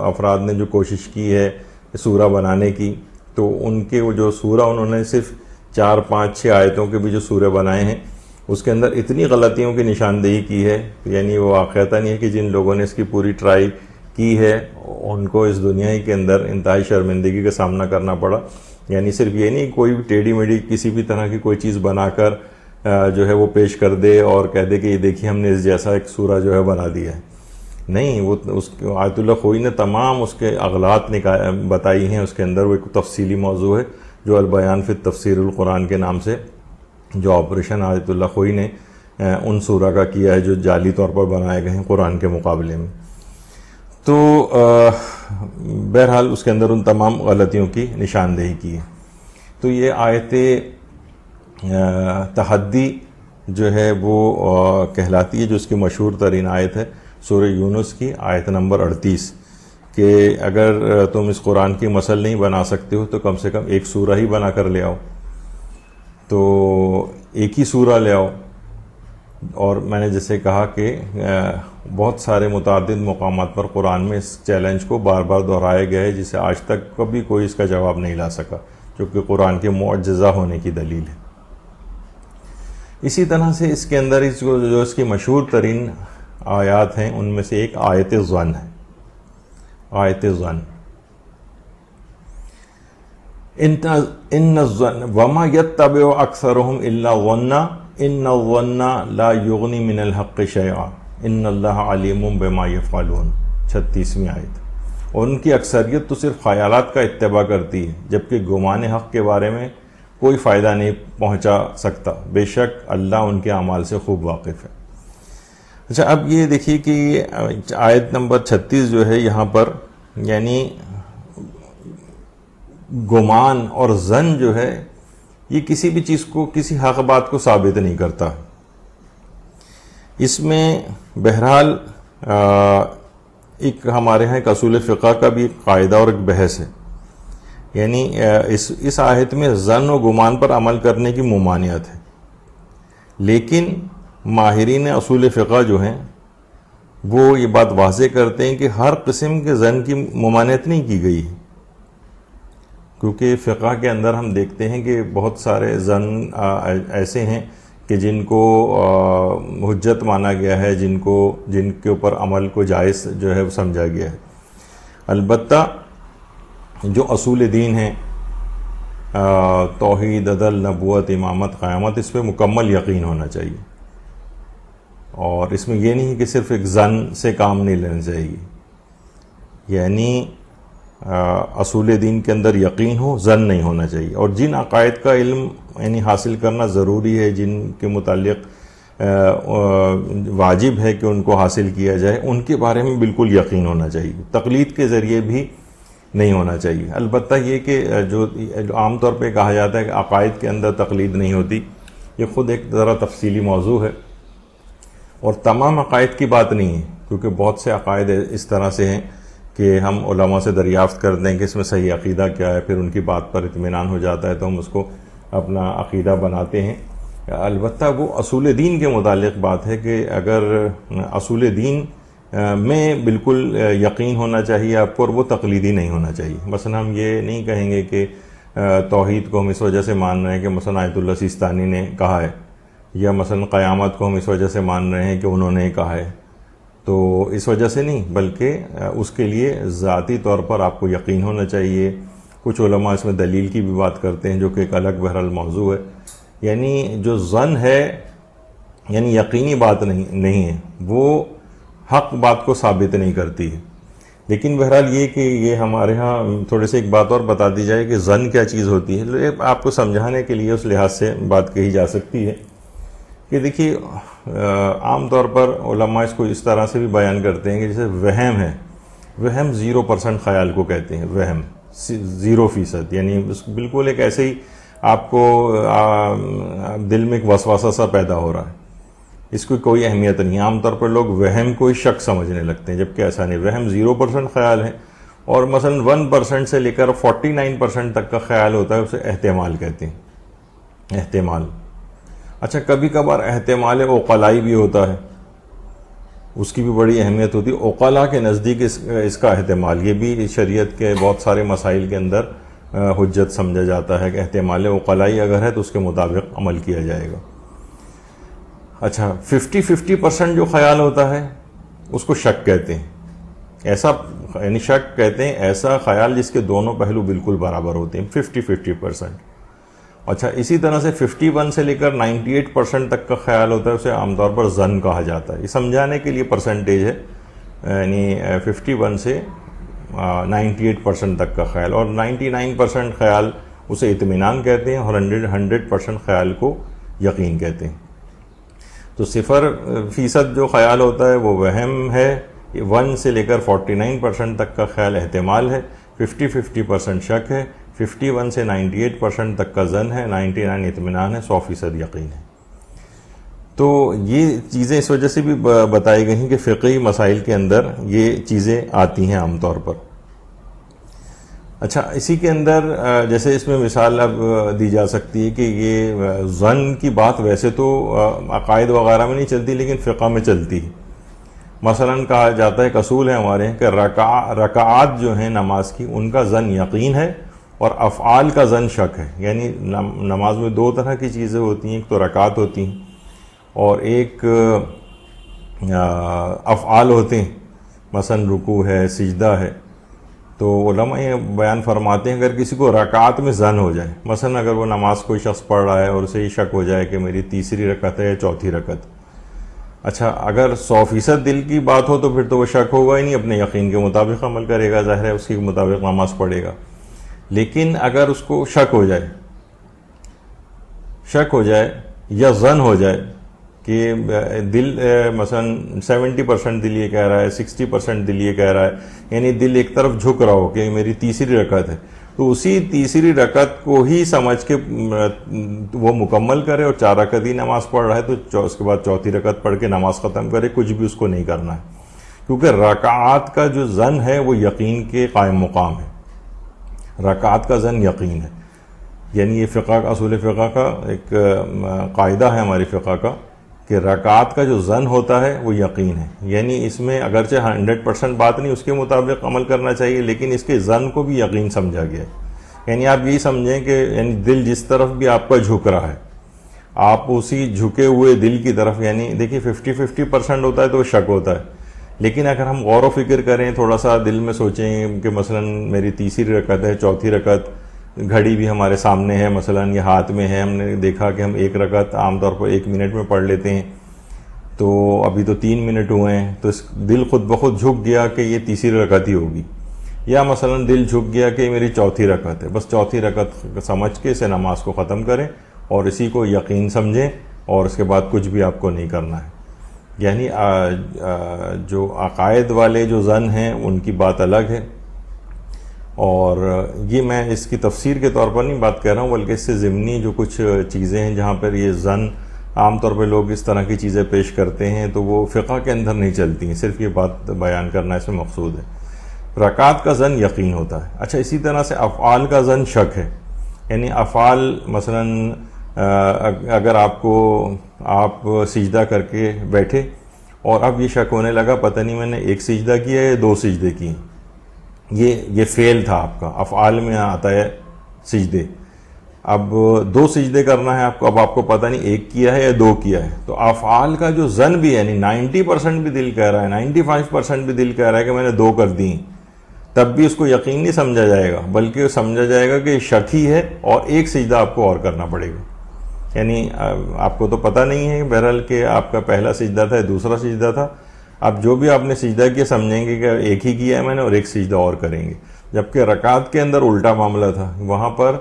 افراد نے جو کوشش کی ہے سورہ بنانے کی، تو ان کے وہ جو سورہ انہوں نے صرف 4 5 6 آیتوں کے بھی جو سورہ بنائے ہیں، اس کے اندر اتنی غلطیوں کی نشاندہی کی ہے، یعنی وہ واقعتاً یہ ہے کہ جن لوگوں نے اس کی پوری ٹرائی کی ہے ان کو اس دنیا کے اندر انتہائی شرمندگی کا سامنا کرنا پڑا. یعنی صرف یہ نہیں کوئی بھی ٹیڑھی میڑھی کسی بھی طرح کی کوئی چیز بنا کر جو ہے وہ پیش کر دے اور کہہ دے کہ یہ دیکھیے ہم نے اس جیسا ایک سورہ جو ہے بنا دیا ہے. نہیں، وہ اس آیت اللہ خوئی نے تمام اس کے اغلاط بتائی ہیں. اس کے اندر وہ ایک تفصیلی موضوع ہے جو البیان فی تفسیر القرآن کے نام سے جو آپریشن آیت اللہ خوئی نے ان سورہ کا کیا ہے جو جعلی طور پر بنائے گئے ہیں قرآن کے مقابلے میں. تو بہرحال اس کے اندر ان تمام غلطیوں کی نشاندہی کی ہے. تو یہ آیت تحدی جو ہے وہ کہلاتی ہے، جو اس کی مشہور ترین آیت ہے سورہ یونس کی آیت نمبر 38 کہ اگر تم اس قرآن کی مسل نہیں بنا سکتے ہو تو کم سے کم ایک سورہ ہی بنا کر لے آؤ. تو ایک ہی سورہ لے آؤ. اور میں نے جیسے کہا کہ بہت سارے متعدد مقامات پر قرآن میں اس چیلنج کو بار بار دہرایا گیا ہے، جسے آج تک کبھی کوئی اس کا جواب نہیں لا سکا، جو کہ قرآن کے معجزہ ہونے کی دلیل ہے. اسی طرح سے اس کے اندر جو اس کی مشہور ترین آیات ہیں ان میں سے ایک آیت ظن ہے. آیت ظن، ان الظن وما يتبع اکثرهم الا ظنا ان الظن لا یغنی من الحق شیئا ان اللہ علیم بما یفعلون، 36ویں آیت. اور ان کی اکثریت تو صرف خیالات کا اتباع کرتی ہے، جبکہ گمان حق کے بارے میں کوئی فائدہ نہیں پہنچا سکتا، بے شک اللہ ان کے اعمال سے خوب واقف ہے. اچھا، اب یہ دیکھیے کہ آیت نمبر 36 جو ہے یہاں پر یعنی گمان اور ظن جو ہے یہ کسی بھی چیز کو، کسی حق بات کو ثابت نہیں کرتا. اس میں بہرحال ایک ہمارے ہاں ایک اصول فقہ کا بھی ایک قاعدہ اور ایک بحث ہے. یعنی اس آیت میں ظن و گمان پر عمل کرنے کی ممانعت ہے، لیکن ماہرین اصول فقہ جو ہیں وہ یہ بات واضح کرتے ہیں کہ ہر قسم کے ظن کی ممانعت نہیں کی گئی ہے، کیونکہ فقہ کے اندر ہم دیکھتے ہیں کہ بہت سارے ظن ایسے ہیں کہ جن کو حجت مانا گیا ہے، جن کے اوپر عمل کو جائز جو ہے وہ سمجھا گیا ہے. البتہ جو اصول دین ہیں، توحید، عدل، نبوت، امامت، قیامت، اس پہ مکمل یقین ہونا چاہیے. اور اس میں یہ نہیں کہ صرف ایک ظن سے کام نہیں لینا چاہیے، یعنی اصول دین کے اندر یقین ہو، ظن نہیں ہونا چاہیے. اور جن عقائد کا علم یعنی حاصل کرنا ضروری ہے، جن کے متعلق واجب ہے کہ ان کو حاصل کیا جائے، ان کے بارے میں بالکل یقین ہونا چاہیے، تقلید کے ذریعے بھی نہیں ہونا چاہیے. البتہ یہ کہ جو عام طور پہ کہا جاتا ہے کہ عقائد کے اندر تقلید نہیں ہوتی، یہ خود ایک ذرا تفصیلی موضوع ہے، اور تمام عقائد کی بات نہیں ہے، کیونکہ بہت سے عقائد اس طرح سے ہیں کہ ہم علماء سے دریافت کرتے ہیں کہ اس میں صحیح عقیدہ کیا ہے، پھر ان کی بات پر اطمینان ہو جاتا ہے تو ہم اس کو اپنا عقیدہ بناتے ہیں. البتہ وہ اصول دین کے متعلق بات ہے کہ اگر اصول دین میں بالکل یقین ہونا چاہیے آپ کو، اور وہ تقلیدی نہیں ہونا چاہیے. مثلا ہم یہ نہیں کہیں گے کہ توحید کو ہم اس وجہ سے مان رہے ہیں کہ مثلا آیت اللہ سیستانی نے کہا ہے، یا مثلا قیامت کو ہم اس وجہ سے مان رہے ہیں کہ انہوں نے کہا ہے. تو اس وجہ سے نہیں، بلکہ اس کے لیے ذاتی طور پر آپ کو یقین ہونا چاہیے. کچھ علماء اس میں دلیل کی بھی بات کرتے ہیں، جو کہ ایک الگ بہرحال موضوع ہے. یعنی جو ظن ہے یعنی یقینی بات نہیں ہے، وہ حق بات کو ثابت نہیں کرتی ہے. لیکن بہرحال یہ کہ یہ ہمارے ہاں تھوڑے سے ایک بات اور بتا دی جائے کہ ظن کیا چیز ہوتی ہے، آپ کو سمجھانے کے لیے اس لحاظ سے بات کہی جا سکتی ہے کہ دیکھیے عام طور پر علماء اس کو اس طرح سے بھی بیان کرتے ہیں کہ جیسے وہم ہے، وہم 0% خیال کو کہتے ہیں، وہم 0%، یعنی بالکل ایک ایسے ہی آپ کو دل میں ایک وسوسہ سا پیدا ہو رہا ہے، اس کی کوئی اہمیت نہیں. عام طور پر لوگ وہم کو ہی شک سمجھنے لگتے ہیں، جبکہ ایسا نہیں. وہم 0% خیال ہے، اور مثلا 1% سے لے کر 49% تک کا خیال ہوتا ہے، اسے احتمال کہتے ہیں. احتمال. اچھا، کبھی کبھار احتمال عقلائی بھی ہوتا ہے، اس کی بھی بڑی اہمیت ہوتی ہے. عقلاء کے نزدیک اس کا احتمال، یہ بھی شریعت کے بہت سارے مسائل کے اندر حجت سمجھا جاتا ہے کہ احتمال عقلائی اگر ہے تو اس کے مطابق عمل کیا جائے گا. اچھا، 50% جو خیال ہوتا ہے اس کو شک کہتے ہیں. ایسا یعنی شک کہتے ہیں ایسا خیال جس کے دونوں پہلو بالکل برابر ہوتے ہیں، 50%. اچھا، اسی طرح سے 51 سے لے کر 98% تک کا خیال ہوتا ہے، اسے عام طور پر ظن کہا جاتا ہے. یہ سمجھانے کے لیے پرسنٹیج ہے، یعنی 51 سے 98% تک کا خیال، اور 99% خیال اسے اطمینان کہتے ہیں، اور 100% خیال کو یقین کہتے ہیں. تو 0% جو خیال ہوتا ہے وہ وہم ہے، 1 سے لے کر 49% تک کا خیال احتمال ہے، 50% شک ہے، 51 سے 98% تک کا ظن ہے، 99 اطمینان ہے، 100% یقین ہے۔ تو یہ چیزیں اس وجہ سے بھی بتائی گئی ہیں کہ فقہی مسائل کے اندر یہ چیزیں آتی ہیں عام طور پر۔ اچھا، اسی کے اندر جیسے اس میں مثال اب دی جا سکتی ہے کہ یہ ظن کی بات ویسے تو عقائد وغیرہ میں نہیں چلتی لیکن فقہ میں چلتی ہے۔ مثلا کہا جاتا ہے، ایک اصول ہے ہمارے ہیں کہ رکعات جو ہیں نماز کی ان کا ظن یقین ہے اور افعال کا ظن شک ہے۔ یعنی نماز میں 2 طرح کی چیزیں ہوتی ہیں، ایک تو رکعات ہوتی ہیں اور ایک افعال ہوتے ہیں، مثلا رکوع ہے، سجدہ ہے۔ تو علماء یہ بیان فرماتے ہیں اگر کسی کو رکعات میں ظن ہو جائے، مثلا اگر وہ نماز کوئی شخص پڑھ رہا ہے اور اسے یہ شک ہو جائے کہ میری تیسری رکعت ہے یا چوتھی رکعت، اچھا اگر 100% دل کی بات ہو تو پھر تو وہ شک ہوگا ہی نہیں، اپنے یقین کے مطابق عمل کرے گا، ظاہر ہے اس کے مطابق نماز پڑھے گا۔ لیکن اگر اس کو شک ہو جائے یا ظن ہو جائے کہ دل مثلا 70% دل یہ کہہ رہا ہے، 60% دل یہ کہہ رہا ہے، یعنی دل ایک طرف جھک رہا ہو کہ میری تیسری رکعت ہے، تو اسی تیسری رکعت کو ہی سمجھ کے وہ مکمل کرے، اور 4 رکعت ہی نماز پڑھ رہا ہے تو اس کے بعد چوتھی رکعت پڑھ کے نماز ختم کرے، کچھ بھی اس کو نہیں کرنا ہے، کیونکہ رکعات کا جو ظن ہے وہ یقین کے قائم مقام ہے۔ رکعات کا ظن یقین ہے، یعنی یہ فقہ کا اصول فقہ کا ایک قاعدہ ہے ہماری فقہ کا کہ رکعات کا جو ظن ہوتا ہے وہ یقین ہے، یعنی اس میں اگرچہ 100% بات نہیں، اس کے مطابق عمل کرنا چاہیے، لیکن اس کے ظن کو بھی یقین سمجھا گیا ہے۔ یعنی آپ یہی سمجھیں کہ یعنی دل جس طرف بھی آپ کا جھک رہا ہے، آپ اسی جھکے ہوئے دل کی طرف، یعنی دیکھیے 50% ہوتا ہے تو وہ شک ہوتا ہے، لیکن اگر ہم غور و فکر کریں، تھوڑا سا دل میں سوچیں کہ مثلا میری تیسری رکعت ہے، چوتھی رکعت، گھڑی بھی ہمارے سامنے ہے، مثلا یہ ہاتھ میں ہے، ہم نے دیکھا کہ ہم 1 رکعت عام طور پر 1 منٹ میں پڑھ لیتے ہیں، تو ابھی تو 3 منٹ ہوئے ہیں، تو دل خود بخود جھک گیا کہ یہ تیسری رکعت ہی ہوگی، یا مثلا دل جھک گیا کہ میری چوتھی رکعت ہے، بس چوتھی رکعت سمجھ کے اسے نماز کو ختم کریں اور اسی کو یقین سمجھیں، اور اس کے بعد کچھ بھی آپ کو نہیں کرنا ہے۔ یعنی جو عقائد والے جو ظن ہیں ان کی بات الگ ہے، اور یہ میں اس کی تفسیر کے طور پر نہیں بات کر رہا ہوں، بلکہ اس سے ضمنی جو کچھ چیزیں ہیں جہاں پر یہ ظن عام طور پہ لوگ اس طرح کی چیزیں پیش کرتے ہیں تو وہ فقہ کے اندر نہیں چلتی ہیں، صرف یہ بات بیان کرنا اس میں مقصود ہے۔ رکعات کا ظن یقین ہوتا ہے۔ اچھا، اسی طرح سے افعال کا ظن شک ہے، یعنی افعال مثلا اگر آپ سجدہ کر کے بیٹھے اور اب یہ شک ہونے لگا پتہ نہیں میں نے 1 سجدہ کیا ہے یا 2 سجدے کیے، یہ فعل تھا آپ کا، افعال میں آتا ہے سجدے، اب 2 سجدے کرنا ہے آپ کو، اب آپ کو پتہ نہیں 1 کیا ہے یا 2 کیا ہے، تو افعال کا جو ظن بھی ہے، یعنی 90% بھی دل کہہ رہا ہے، 95% بھی دل کہہ رہا ہے کہ میں نے 2 کر دی، تب بھی اس کو یقین نہیں سمجھا جائے گا، بلکہ سمجھا جائے گا کہ یہ شک ہی ہے اور 1 سجدہ آپ کو اور کرنا پڑے گا۔ یعنی آپ کو تو پتہ نہیں ہے بہرحال کہ آپ کا پہلا سجدہ تھا یا دوسرا سجدہ تھا، اب جو بھی آپ نے سجدہ کیا سمجھیں گے کہ 1 ہی کیا ہے میں نے اور 1 سجدہ اور کریں گے، جبکہ رکعات کے اندر الٹا معاملہ تھا، وہاں پر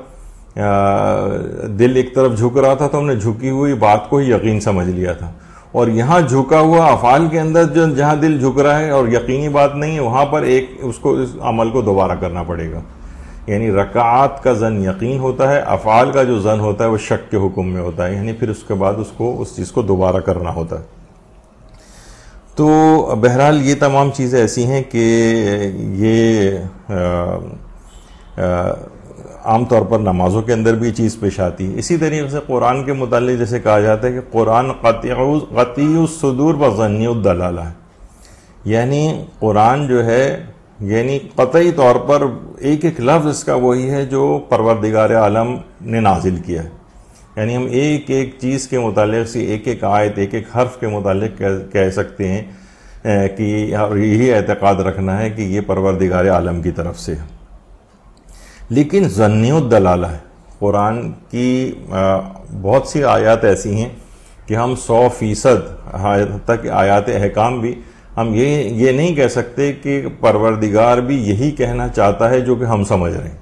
دل ایک طرف جھک رہا تھا تو ہم نے جھکی ہوئی بات کو ہی یقین سمجھ لیا تھا، اور یہاں جھکا ہوا افعال کے اندر جہاں دل جھک رہا ہے اور یقینی بات نہیں ہے، وہاں پر اس عمل کو دوبارہ کرنا پڑے گا۔ یعنی رکعات کا ظن یقین ہوتا ہے، افعال کا جو ظن ہوتا ہے وہ شک کے حکم میں ہوتا ہے، یعنی پھر اس کے بعد اس چیز کو دوبارہ کرنا ہوتا ہے۔ تو بہرحال یہ تمام چیزیں ایسی ہیں کہ یہ عام طور پر نمازوں کے اندر بھی چیز پیش آتی ہے۔ اسی طریقے سے قرآن کے متعلق جیسے کہا جاتا ہے کہ قرآن قطعی الصدور و ظنی الدلالہ ہے، یعنی قرآن جو ہے یعنی قطعی طور پر ایک لفظ اس کا وہی ہے جو پروردگار عالم نے نازل کیا ہے، یعنی ہم ایک چیز کے متعلق سے ایک آیت ایک حرف کے متعلق کہہ سکتے ہیں کہ یہی اعتقاد رکھنا ہے کہ یہ پروردگار عالم کی طرف سے ہے۔ لیکن ظنی الدلالہ ہے، قرآن کی بہت سی آیات ایسی ہیں کہ ہم 100% تک آیات احکام بھی ہم یہ نہیں کہہ سکتے کہ پروردگار بھی یہی کہنا چاہتا ہے جو کہ ہم سمجھ رہے ہیں،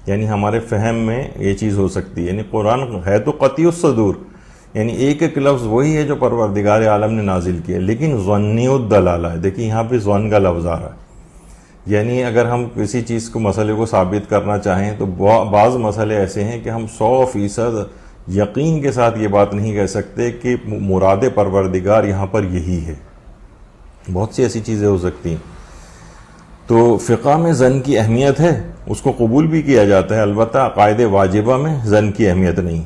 یعنی ہمارے فہم میں یہ چیز ہو سکتی ہے۔ یعنی قرآن ہے تو قطعی الصدور، یعنی ایک ایک لفظ وہی ہے جو پروردگار عالم نے نازل کیا، لیکن ظنی الدلالہ ہے. دیکھیں یہاں پہ ظن کا لفظ آ رہا ہے. یعنی اگر ہم کسی چیز کو مسئلے کو ثابت کرنا چاہیں تو بعض مسئلے ایسے ہیں کہ ہم 100% یقین کے ساتھ یہ بات نہیں کہہ سکتے کہ مراد پروردگار یہاں پر یہی ہے. بہت سی ایسی چیزیں ہو سکتی ہیں. تو فقہ میں ظن کی اہمیت ہے، اس کو قبول بھی کیا جاتا ہے، البتہ عقائد واجبہ میں ظن کی اہمیت نہیں.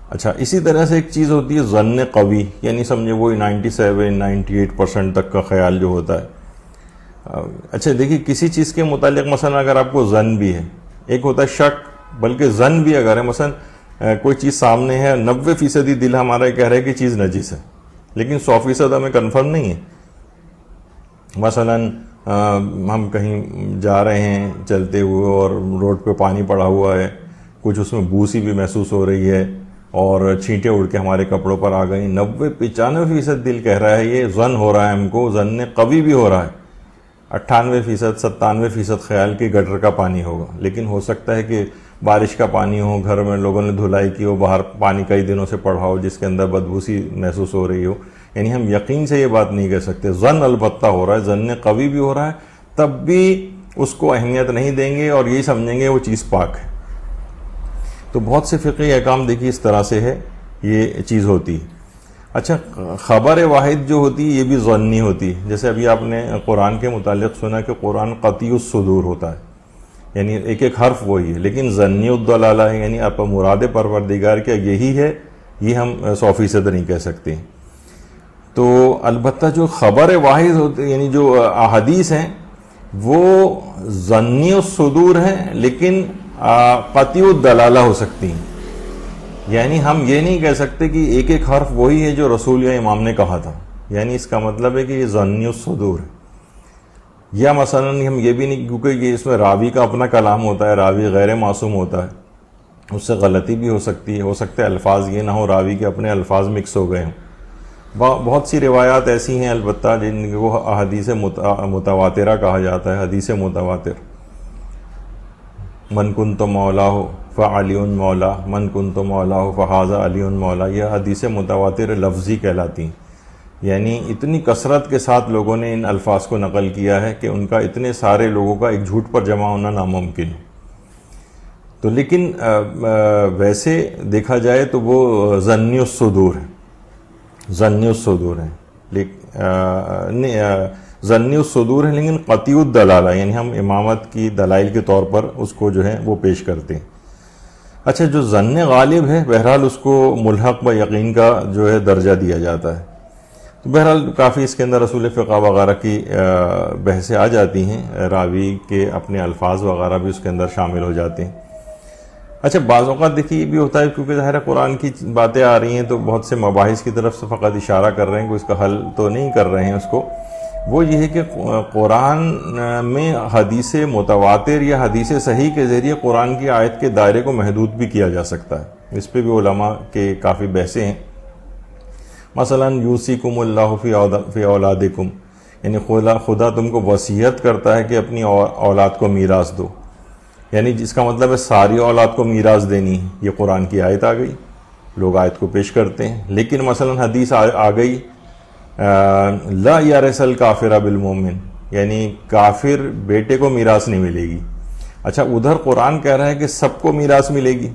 اچھا، اسی طرح سے ایک چیز ہوتی ہے ظن قوی، یعنی سمجھے وہی 97-98% تک کا خیال جو ہوتا ہے. اچھا دیکھیے، کسی چیز کے متعلق مثلا اگر آپ کو ظن بھی ہے، ایک ہوتا ہے شک، بلکہ ظن بھی اگر ہے، مثلا کوئی چیز سامنے ہے، 90% دل ہمارا کہہ رہا ہے کہ چیز نجس ہے، لیکن 100% ہمیں کنفرم نہیں ہے. مثلا ہم کہیں جا رہے ہیں چلتے ہوئے اور روڈ پہ پانی پڑا ہوا ہے، کچھ اس میں بو سی بھی محسوس ہو رہی ہے اور چھینٹیں اڑ کے ہمارے کپڑوں پر آ گئی، 90-95% دل کہہ رہا ہے یہ ظن ہو رہا ہے، ہم کو ظن قوی بھی ہو رہا ہے. 98%-97% خیال کہ گٹر کا پانی ہوگا، لیکن ہو سکتا ہے کہ بارش کا پانی ہو، گھر میں لوگوں نے دھلائی کی ہو، باہر پانی کئی دنوں سے پڑا ہو جس کے اندر بدبو سی محسوس ہو رہی ہو. یعنی ہم یقین سے یہ بات نہیں کہہ سکتے. ظن البتہ ہو رہا ہے، ظن قوی بھی ہو رہا ہے، تب بھی اس کو اہمیت نہیں دیں گے اور یہی سمجھیں گے وہ چیز پاک ہے. تو بہت سے فقہی احکام دیکھیے اس طرح سے ہے یہ چیز ہوتی ہے. اچھا، خبر واحد جو ہوتی ہے یہ بھی ظنی ہوتی ہے. جیسے ابھی آپ نے قرآن کے متعلق سنا کہ قرآن قطعی الصدور ہوتا ہے، یعنی ایک ایک حرف وہی ہے، لیکن ظنی الدلالہ ہے، یعنی آپ مراد پروردگار کیا یہی ہے، یہ ہم 100% نہیں کہہ سکتے. تو البتہ جو خبر واحد ہوتی یعنی جو احادیث ہیں وہ ظنی الصدور ہیں لیکن قطعی الدلالہ ہو سکتی ہیں. یعنی ہم یہ نہیں کہہ سکتے کہ ایک ایک حرف وہی ہے جو رسول یا امام نے کہا تھا، یعنی اس کا مطلب ہے کہ یہ ظنی الصدور ہے. یا مثلا ہم یہ بھی نہیں، کیونکہ یہ اس میں راوی کا اپنا کلام ہوتا ہے، راوی غیر معصوم ہوتا ہے، اس سے غلطی بھی ہو سکتی ہے، ہو سکتا ہے الفاظ یہ نہ ہو، راوی کے اپنے الفاظ مکس ہو گئے ہوں. بہت سی روایات ایسی ہیں البتہ جن کو حدیث متواترہ کہا جاتا ہے. حدیث متواتر، من کنت مولا فعلی مولا، من کنت مولا فہذا علی مولا، یہ حدیث متواتر لفظی کہلاتی ہیں. یعنی اتنی کثرت کے ساتھ لوگوں نے ان الفاظ کو نقل کیا ہے کہ ان کا اتنے سارے لوگوں کا ایک جھوٹ پر جمع ہونا ناممکن ہے. تو لیکن ویسے دیکھا جائے تو وہ ظنی الصدور ہے، ظنی الصدور ہے، ظنی الصدور ہے لیکن قطعی الدلالہ، یعنی ہم امامت کی دلائل کے طور پر اس کو جو ہے وہ پیش کرتے ہیں. اچھا، جو ظن غالب ہے بہرحال اس کو ملحق و یقین کا جو ہے درجہ دیا جاتا ہے. تو بہرحال کافی اس کے اندر اصول فقہ وغیرہ کی بحثیں آ جاتی ہیں، راوی کے اپنے الفاظ وغیرہ بھی اس کے اندر شامل ہو جاتے ہیں. اچھا، بعض اوقات دیکھیے یہ بھی ہوتا ہے کیونکہ ظاہر قرآن کی باتیں آ رہی ہیں تو بہت سے مباحث کی طرف سے فقط اشارہ کر رہے ہیں، کوئی اس کا حل تو نہیں کر رہے ہیں اس کو. وہ یہ ہے کہ قرآن میں حدیث متواتر یا حدیث صحیح کے ذریعے قرآن کی آیت کے دائرے کو محدود بھی کیا جا سکتا ہے. اس پہ بھی علماء کے کافی بحثیں ہیں. مثلا یوصیکم اللہ فی اولادکم، یعنی خدا تم کو وصیت کرتا ہے کہ اپنی اولاد کو میراث دو، یعنی جس کا مطلب ہے ساری اولاد کو میراث دینی ہے. یہ قرآن کی آیت آ گئی، لوگ آیت کو پیش کرتے ہیں، لیکن مثلا حدیث آ گئی لا یرث الکافر بالمؤمن، یعنی کافر بیٹے کو میراث نہیں ملے گی. اچھا، ادھر قرآن کہہ رہا ہے کہ سب کو میراث ملے گی،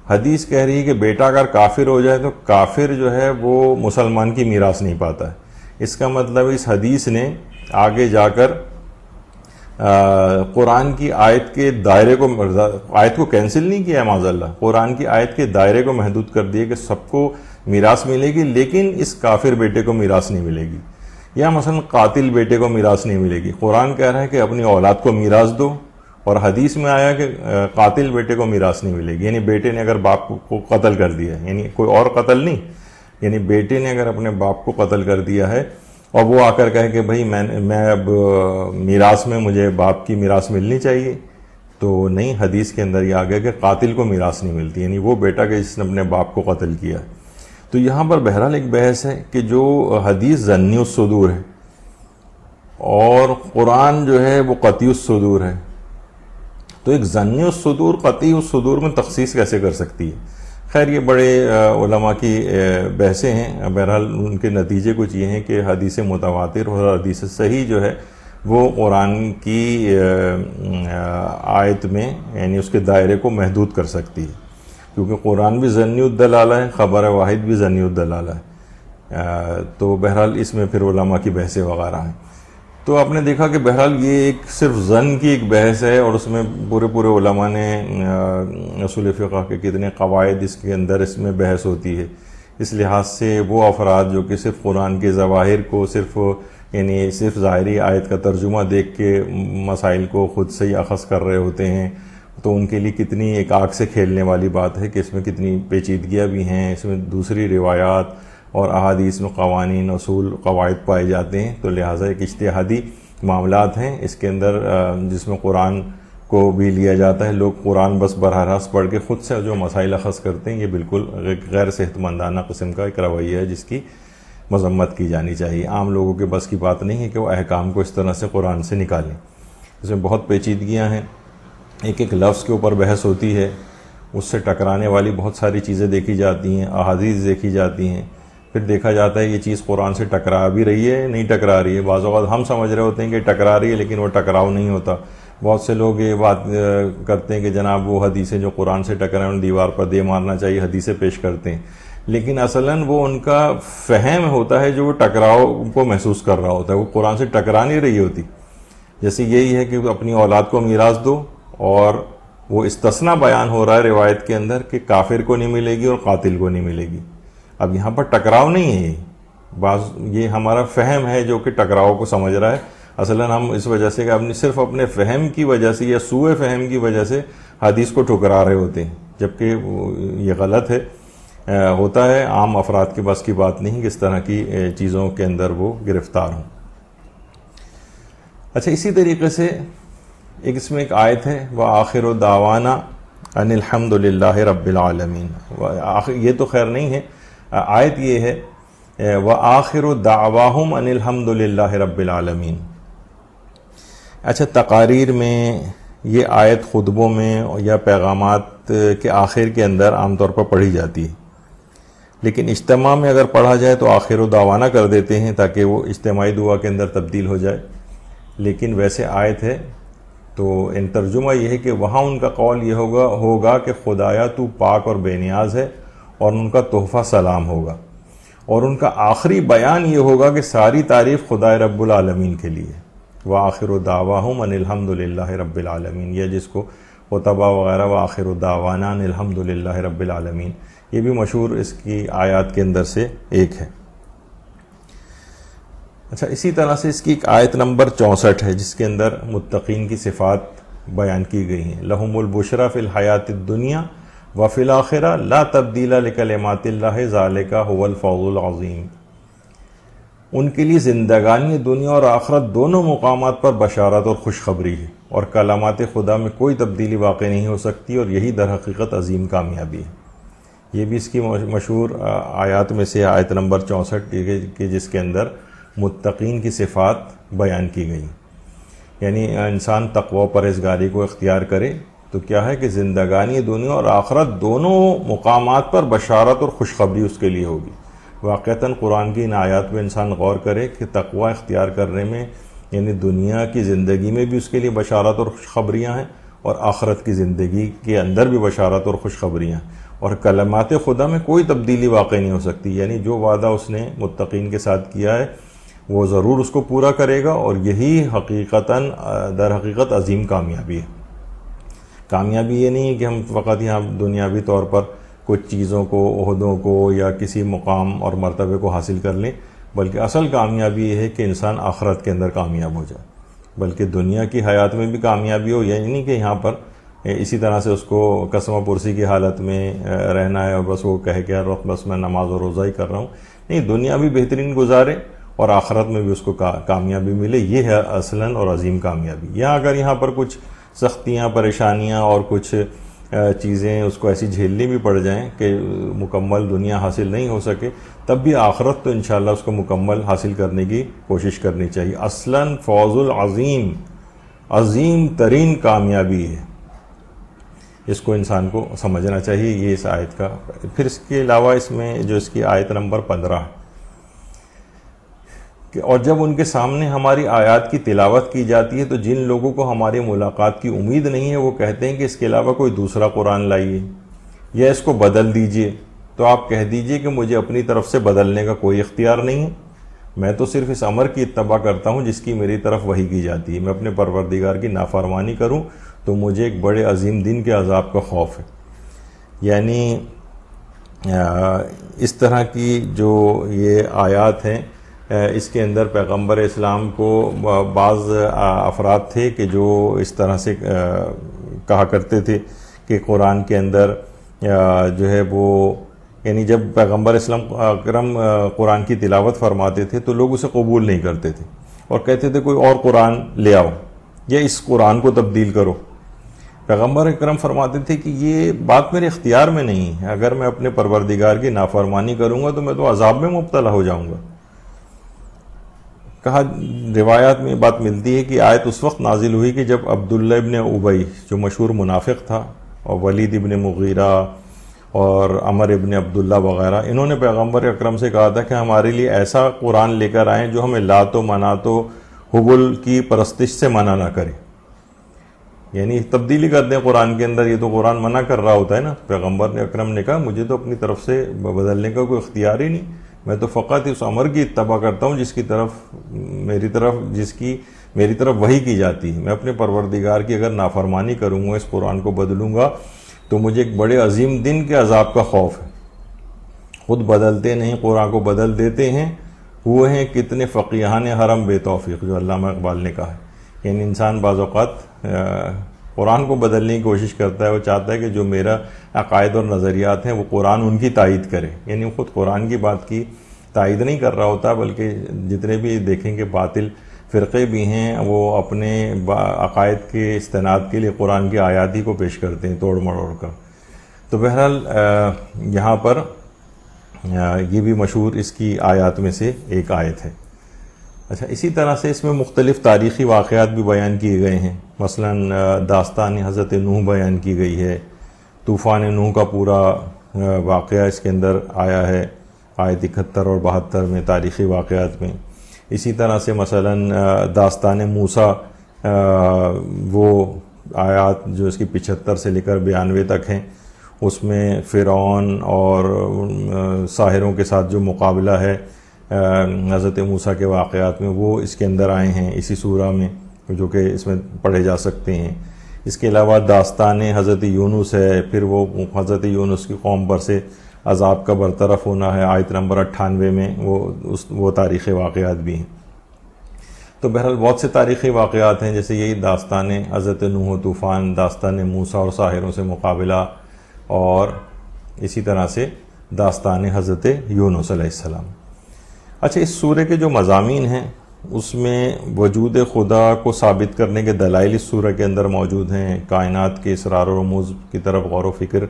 حدیث کہہ رہی ہے کہ بیٹا اگر کافر ہو جائے تو کافر جو ہے وہ مسلمان کی میراث نہیں پاتا ہے. اس کا مطلب اس حدیث نے آگے جا کر قرآن کی آیت کے دائرے کو، آیت کو کینسل نہیں کیا ہے معاذ اللہ، قرآن کی آیت کے دائرے کو محدود کر دیا کہ سب کو میراث ملے گی لیکن اس کافر بیٹے کو میراث نہیں ملے گی. یا مثلا قاتل بیٹے کو میراث نہیں ملے گی. قرآن کہہ رہا ہے کہ اپنی اولاد کو میراث دو، اور حدیث میں آیا کہ قاتل بیٹے کو میراث نہیں ملے گی. یعنی بیٹے نے اگر باپ کو قتل کر دیا ہے، یعنی کوئی اور قتل نہیں، یعنی بیٹے نے اگر اپنے باپ کو قتل کر دیا ہے اور وہ آ کر کہے کہ بھائی میں اب میراث میں مجھے باپ کی میراث ملنی چاہیے، تو نہیں، حدیث کے اندر یہ آ گیا کہ قاتل کو میراث نہیں ملتی، یعنی وہ بیٹا کہ جس نے اپنے باپ کو قتل کیا. تو یہاں پر بہرحال ایک بحث ہے کہ جو حدیث ظنی الصدور ہے اور قرآن جو ہے وہ قطعی الصدور ہے، تو ایک ظنی الصدور قطعی الصدور میں تخصیص کیسے کر سکتی ہے؟ خیر یہ بڑے علماء کی بحثیں ہیں. بہرحال ان کے نتیجے کچھ یہ ہیں کہ حدیث متواتر اور حدیث صحیح جو ہے وہ قرآن کی آیت میں یعنی اس کے دائرے کو محدود کر سکتی ہے، کیونکہ قرآن بھی ظنی الدلالہ ہے، خبر واحد بھی ظنی الدلالہ ہے. تو بہرحال اس میں پھر علماء کی بحثیں وغیرہ ہیں. تو آپ نے دیکھا کہ بہرحال یہ ایک صرف ظن کی ایک بحث ہے، اور اس میں پورے علماء نے اصول فقہ کے کتنے قواعد اس کے اندر اس میں بحث ہوتی ہے. اس لحاظ سے وہ افراد جو کہ صرف قرآن کے ظواہر کو صرف ظاہری آیت کا ترجمہ دیکھ کے مسائل کو خود سے ہی اخذ کر رہے ہوتے ہیں، تو ان کے لیے کتنی ایک آگ سے کھیلنے والی بات ہے کہ اس میں کتنی پیچیدگیاں بھی ہیں، اس میں دوسری روایات اور احادیث میں قوانین اصول قواعد پائے جاتے ہیں. تو لہٰذا ایک اجتہادی معاملات ہیں اس کے اندر، جس میں قرآن کو بھی لیا جاتا ہے. لوگ قرآن بس براہ راست پڑھ کے خود سے جو مسائل اخذ کرتے ہیں، یہ بالکل غیر صحت مندانہ قسم کا ایک رویہ ہے جس کی مذمت کی جانی چاہیے. عام لوگوں کے بس کی بات نہیں ہے کہ وہ احکام کو اس طرح سے قرآن سے نکالیں. اس میں بہت پیچیدگیاں ہیں، ایک لفظ کے اوپر بحث ہوتی ہے، اس سے ٹکرانے والی بہت ساری چیزیں دیکھی جاتی ہیں، احادیث دیکھی جاتی ہیں. پھر دیکھا جاتا ہے یہ چیز قرآن سے ٹکرا بھی رہی ہے نہیں ٹکرا رہی ہے. بعض اوقات ہم سمجھ رہے ہوتے ہیں کہ ٹکرا رہی ہے، لیکن وہ ٹکراؤ نہیں ہوتا. بہت سے لوگ یہ بات کرتے ہیں کہ جناب وہ حدیثیں جو قرآن سے ٹکرائیں ان دیوار پر دے مارنا چاہیے، حدیثیں پیش کرتے ہیں. لیکن اصلاً وہ ان کا فہم ہوتا ہے جو وہ ٹکراؤ کو محسوس کر رہا ہوتا ہے، وہ قرآن سے ٹکرا نہیں رہی ہوتی. جیسے یہی ہے کہ اپنی اولاد کو میراث دو، اور وہ استثناء بیان ہو رہا ہے روایت کے اندر کہ کافر کو نہیں ملے گی اور قاتل کو نہیں ملے گی. اب یہاں پر ٹکراؤ نہیں ہے، یہ ہمارا فہم ہے جو کہ ٹکراؤ کو سمجھ رہا ہے. اصلاً ہم اس وجہ سے کہ صرف اپنے فہم کی وجہ سے یا سوء فہم کی وجہ سے حدیث کو ٹھکرا رہے ہوتے ہیں، جبکہ یہ غلط ہے. ہوتا ہے عام افراد کے بس کی بات نہیں کہ اس طرح کی چیزوں کے اندر وہ گرفتار ہوں. اچھا، اسی طریقے سے اس میں ایک آیت ہے وآخر دعوانا ان الحمد للہ رب العالمین. یہ تو خیر نہیں ہے، آیت یہ ہے وآخر دعواہم ان الحمد للہ رب العالمین. اچھا، تقاریر میں یہ آیت خطبوں میں یا پیغامات کے آخر کے اندر عام طور پر پڑھی جاتی ہے، لیکن اجتماع میں اگر پڑھا جائے تو آخر و دعوانا کر دیتے ہیں تاکہ وہ اجتماعی دعا کے اندر تبدیل ہو جائے. لیکن ویسے آیت ہے تو ان ترجمہ یہ ہے کہ وہاں ان کا قول یہ ہوگا کہ خدایا تو پاک اور بے نیاز ہے، اور ان کا تحفہ سلام ہوگا، اور ان کا آخری بیان یہ ہوگا کہ ساری تعریف خدائے رب العالمین کے لیے. وآخر دعواہم ان الحمد للہ رب العالمین، یہ جس کو خطبہ وغیرہ وآخر دعوانا ان الحمد للہ رب العالمین، یہ بھی مشہور اس کی آیات کے اندر سے ایک ہے. اچھا، اسی طرح سے اس کی ایک آیت نمبر 64 ہے جس کے اندر متقین کی صفات بیان کی گئی ہیں. لہم البشری فی الحیات الدنیا وفی الآخرہ لا تبدیل لکلمات اللہ ذالک هو الفوز العظیم. ان کے لیے زندگانی دنیا اور آخرت دونوں مقامات پر بشارت اور خوشخبری ہے، اور کلمات خدا میں کوئی تبدیلی واقع نہیں ہو سکتی، اور یہی در حقیقت عظیم کامیابی ہے. یہ بھی اس کی مشہور آیات میں سے آیت نمبر 64 کہ جس کے اندر متقین کی صفات بیان کی گئی. یعنی انسان تقوی و پرہیزگاری کو اختیار کرے تو کیا ہے کہ زندگانی دنیا اور آخرت دونوں مقامات پر بشارت اور خوشخبری اس کے لیے ہوگی. واقعتاً قرآن کی ان آیات میں انسان غور کرے کہ تقوی اختیار کرنے میں یعنی دنیا کی زندگی میں بھی اس کے لیے بشارت اور خوشخبریاں ہیں، اور آخرت کی زندگی کے اندر بھی بشارت اور خوشخبریاں ہیں، اور کلمات خدا میں کوئی تبدیلی واقع نہیں ہو سکتی. یعنی جو وعدہ اس نے متقین کے ساتھ کیا ہے وہ ضرور اس کو پورا کرے گا، اور یہی در حقیقت عظیم کامیابی ہے. کامیابی یہ نہیں ہے کہ ہم فقط یہاں دنیاوی طور پر کچھ چیزوں کو، عہدوں کو یا کسی مقام اور مرتبے کو حاصل کر لیں، بلکہ اصل کامیابی یہ ہے کہ انسان آخرت کے اندر کامیاب ہو جائے، بلکہ دنیا کی حیات میں بھی کامیابی ہو. یعنی نہیں کہ یہاں پر اسی طرح سے اس کو قسم پرسی کی حالت میں رہنا ہے اور بس وہ کہے کہ ہر وقت بس میں نماز و روزہ ہی کر رہا ہوں. نہیں، دنیا بھی بہترین گزارے اور آخرت میں بھی اس کو کامیابی ملے، یہ ہے اصلاً اور عظیم کامیابی. اگر یہاں پر کچھ سختیاں، پریشانیاں اور کچھ چیزیں اس کو ایسی جھیلنی بھی پڑ جائیں کہ مکمل دنیا حاصل نہیں ہو سکے، تب بھی آخرت تو انشاءاللہ اس کو مکمل حاصل کرنے کی کوشش کرنی چاہیے. اصلاً فوز العظیم، عظیم ترین کامیابی ہے. اس کو انسان کو سمجھنا چاہیے، یہ اس آیت کا۔ پھر اس کے علاوہ اس میں جو اس کی آیت نمبر 15 ہے کہ اور جب ان کے سامنے ہماری آیات کی تلاوت کی جاتی ہے تو جن لوگوں کو ہماری ملاقات کی امید نہیں ہے وہ کہتے ہیں کہ اس کے علاوہ کوئی دوسرا قرآن لائیے یا اس کو بدل دیجئے، تو آپ کہہ دیجئے کہ مجھے اپنی طرف سے بدلنے کا کوئی اختیار نہیں ہے، میں تو صرف اس امر کی اتباع کرتا ہوں جس کی میری طرف وحی کی جاتی ہے، میں اپنے پروردگار کی نافرمانی کروں تو مجھے ایک بڑے عظیم دن کے عذاب کا خوف ہے۔ یعنی اس طرح کی جو یہ آیات ہیں اس کے اندر پیغمبر اسلام کو بعض افراد تھے کہ جو اس طرح سے کہا کرتے تھے کہ قرآن کے اندر جو ہے وہ، یعنی جب پیغمبر اسلام اکرم قرآن کی تلاوت فرماتے تھے تو لوگ اسے قبول نہیں کرتے تھے اور کہتے تھے کوئی اور قرآن لے آؤ یا اس قرآن کو تبدیل کرو۔ پیغمبر اکرم فرماتے تھے کہ یہ بات میرے اختیار میں نہیں ہے، اگر میں اپنے پروردگار کی نافرمانی کروں گا تو میں تو عذاب میں مبتلا ہو جاؤں گا۔ کہا روایات میں بات ملتی ہے کہ آیت اس وقت نازل ہوئی کہ جب عبداللہ ابن ابی جو مشہور منافق تھا اور ولید ابن مغیرہ اور عمر ابن عبداللہ وغیرہ، انہوں نے پیغمبر اکرم سے کہا تھا کہ ہمارے لیے ایسا قرآن لے کر آئیں جو ہمیں لات و منات و حبل کی پرستش سے منع نہ کرے، یعنی تبدیلی کر دیں قرآن کے اندر، یہ تو قرآن منع کر رہا ہوتا ہے نا۔ پیغمبر اکرم نے کہا مجھے تو اپنی طرف سے بدلنے کا کوئی اختیار ہی نہیں، میں تو فقط اس امر کی اتباع کرتا ہوں جس کی میری طرف وحی کی جاتی ہے، میں اپنے پروردگار کی اگر نافرمانی کروں گا، اس قرآن کو بدلوں گا تو مجھے ایک بڑے عظیم دن کے عذاب کا خوف ہے۔ خود بدلتے نہیں، قرآن کو بدل دیتے ہیں، وہ ہیں کتنے فقیہان حرم بے توفیق، جو علامہ اقبال نے کہا ہے۔ یعنی انسان بعض اوقات قرآن کو بدلنے کی کوشش کرتا ہے، وہ چاہتا ہے کہ جو میرا عقائد اور نظریات ہیں وہ قرآن ان کی تائید کرے، یعنی وہ خود قرآن کی بات کی تائید نہیں کر رہا ہوتا، بلکہ جتنے بھی دیکھیں کہ باطل فرقے بھی ہیں وہ اپنے عقائد کے استناد کے لیے قرآن کی آیات ہی کو پیش کرتے ہیں توڑ مڑوڑ کر۔ تو بہرحال یہاں پر یہ بھی مشہور اس کی آیات میں سے ایک آیت ہے۔ اچھا، اسی طرح سے اس میں مختلف تاریخی واقعات بھی بیان کیے گئے ہیں، مثلا داستان حضرت نوح بیان کی گئی ہے، طوفان نوح کا پورا واقعہ اس کے اندر آیا ہے آیت 71 اور 72 میں تاریخی واقعات میں۔ اسی طرح سے مثلا داستان موسیٰ، وہ آیات جو اس کی 75 سے لے کر 92 تک ہیں، اس میں فرعون اور ساحروں کے ساتھ جو مقابلہ ہے حضرت موسیٰ کے واقعات میں، وہ اس کے اندر آئے ہیں اسی سورہ میں، جو کہ اس میں پڑھے جا سکتے ہیں۔ اس کے علاوہ داستان حضرت یونس ہے، پھر وہ حضرت یونس کی قوم پر سے عذاب کا برطرف ہونا ہے، آیت نمبر 98 میں وہ تاریخی واقعات بھی ہیں۔ تو بہرحال بہت سے تاریخی واقعات ہیں، جیسے یہی داستان حضرت نوح و طوفان، داستان موسیٰ اور ساحروں سے مقابلہ، اور اسی طرح سے داستان حضرت یونس علیہ السلام۔ اچھا، اس سورہ کے جو مضامین ہیں اس میں وجود خدا کو ثابت کرنے کے دلائل اس سورہ کے اندر موجود ہیں، کائنات کے اسرار و رموز کی طرف غور و فکر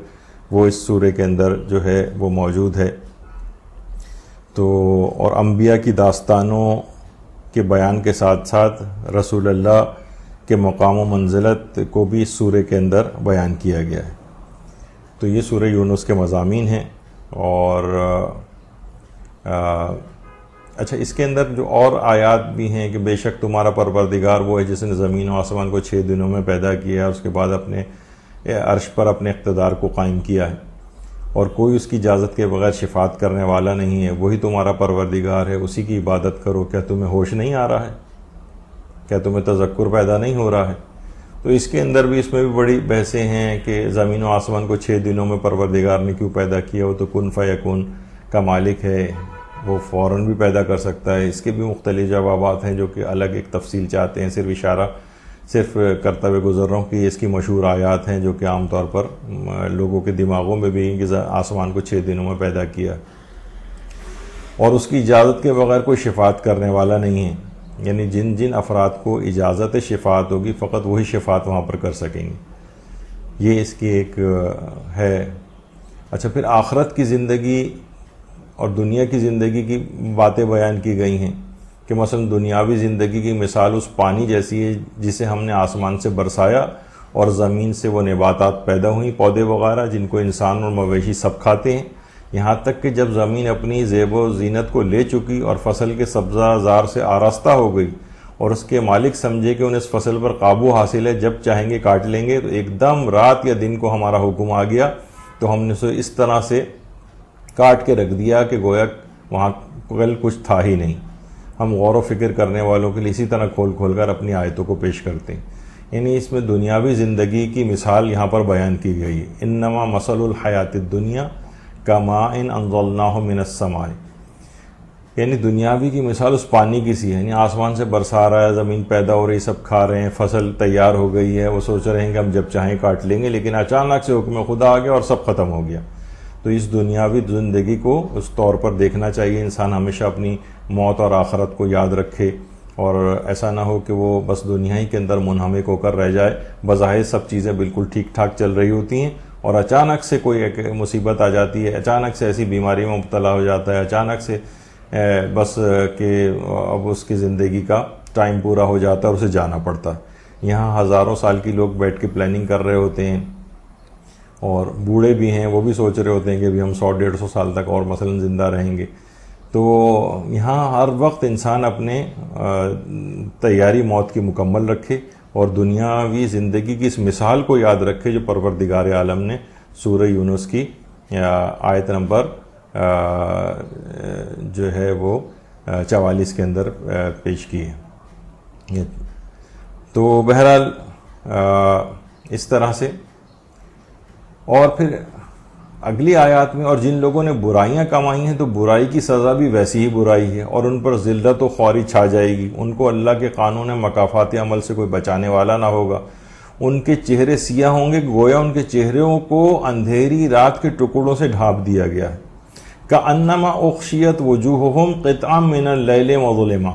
وہ اس سورہ کے اندر جو ہے وہ موجود ہے۔ تو اور انبیاء کی داستانوں کے بیان کے ساتھ ساتھ رسول اللہ کے مقام و منزلت کو بھی اس سورہ کے اندر بیان کیا گیا ہے۔ تو یہ سورہ یونس کے مضامین ہیں۔ اور اچھا، اس کے اندر جو اور آیات بھی ہیں کہ بے شک تمہارا پروردگار وہ ہے جس نے زمین و آسمان کو 6 دنوں میں پیدا کیا ہے، اس کے بعد اپنے عرش پر اپنے اقتدار کو قائم کیا ہے، اور کوئی اس کی اجازت کے بغیر شفاعت کرنے والا نہیں ہے، وہی تمہارا پروردگار ہے، اسی کی عبادت کرو، کیا تمہیں ہوش نہیں آ رہا ہے؟ کیا تمہیں تذکر پیدا نہیں ہو رہا ہے؟ تو اس کے اندر بھی، اس میں بھی بڑی بحثیں ہیں کہ زمین و آسمان کو 6 دنوں میں پروردگار نے کیوں پیدا کیا، وہ تو کن فیکون کا مالک ہے، وہ فوراً بھی پیدا کر سکتا ہے۔ اس کے بھی مختلف جوابات ہیں جو کہ الگ ایک تفصیل چاہتے ہیں، صرف اشارہ کرتا ہوئے گزر رہا ہوں کہ اس کی مشہور آیات ہیں جو کہ عام طور پر لوگوں کے دماغوں میں بھی ہیں کہ آسمان کو 6 دنوں میں پیدا کیا، اور اس کی اجازت کے بغیر کوئی شفاعت کرنے والا نہیں ہے، یعنی جن جن افراد کو اجازت شفاعت ہوگی فقط وہی شفاعت وہاں پر کر سکیں گے، یہ اس کی ایک ہے۔ اچھا، پھر آخرت کی زندگی اور دنیا کی زندگی کی باتیں بیان کی گئی ہیں کہ مثلا دنیاوی زندگی کی مثال اس پانی جیسی ہے جسے ہم نے آسمان سے برسایا اور زمین سے وہ نباتات پیدا ہوئیں، پودے وغیرہ، جن کو انسان اور مویشی سب کھاتے ہیں، یہاں تک کہ جب زمین اپنی زیب و زینت کو لے چکی اور فصل کے سبزہ زار سے آراستہ ہو گئی اور اس کے مالک سمجھے کہ انہیں اس فصل پر قابو حاصل ہے، جب چاہیں گے کاٹ لیں گے، تو ایک دم رات یا دن کو ہمارا حکم آ گیا تو ہم نے اسے اس طرح سے کاٹ کے رکھ دیا کہ گویا وہاں کل کچھ تھا ہی نہیں۔ ہم غور و فکر کرنے والوں کے لیے اسی طرح کھول کھول کر اپنی آیتوں کو پیش کرتے ہیں۔ یعنی اس میں دنیاوی زندگی کی مثال یہاں پر بیان کی گئی ہے۔ انما مثل الحیات الدنیا کماء انزلناہ من السماء، یعنی دنیاوی کی مثال اس پانی کی سی ہے، یعنی آسمان سے برسا رہا ہے، زمین پیدا ہو رہی، سب کھا رہے ہیں، فصل تیار ہو گئی ہے، وہ سوچ رہے ہیں کہ ہم جب چاہیں کاٹ لیں گے، لیکن اچانک سے حکم خدا آ گیا اور سب ختم ہو گیا۔ تو اس دنیاوی زندگی کو اس طور پر دیکھنا چاہیے، انسان ہمیشہ اپنی موت اور آخرت کو یاد رکھے، اور ایسا نہ ہو کہ وہ بس دنیا ہی کے اندر منہمک ہو کر رہ جائے۔ بظاہر سب چیزیں بالکل ٹھیک ٹھاک چل رہی ہوتی ہیں اور اچانک سے کوئی ایک مصیبت آ جاتی ہے، اچانک سے ایسی بیماری میں مبتلا ہو جاتا ہے، اچانک سے بس کہ اب اس کی زندگی کا ٹائم پورا ہو جاتا ہے اور اسے جانا پڑتا ہے۔ یہاں ہزاروں سال کی لوگ بیٹھ کے پلاننگ کر رہے ہوتے ہیں، اور بوڑھے بھی ہیں، وہ بھی سوچ رہے ہوتے ہیں کہ بھی ہم 100-150 سال تک اور مثلا زندہ رہیں گے۔ تو یہاں ہر وقت انسان اپنے تیاری موت کی مکمل رکھے اور دنیاوی زندگی کی اس مثال کو یاد رکھے جو پروردگار عالم نے سورہ یونس کی آیت نمبر جو ہے وہ 44 کے اندر پیش کی ہے۔ تو بہرحال اس طرح سے، اور پھر اگلی آیات میں، اور جن لوگوں نے برائیاں کمائی ہیں تو برائی کی سزا بھی ویسی ہی برائی ہے، اور ان پر ذلت و خواری چھا جائے گی، ان کو اللہ کے قانون مکافات عمل سے کوئی بچانے والا نہ ہوگا۔ ان کے چہرے سیاہ ہوں گے، گویا ان کے چہروں کو اندھیری رات کے ٹکڑوں سے ڈھانپ دیا گیا ہے۔ کأنما اغشیت وجوہہم قطعا من اللیل مظلما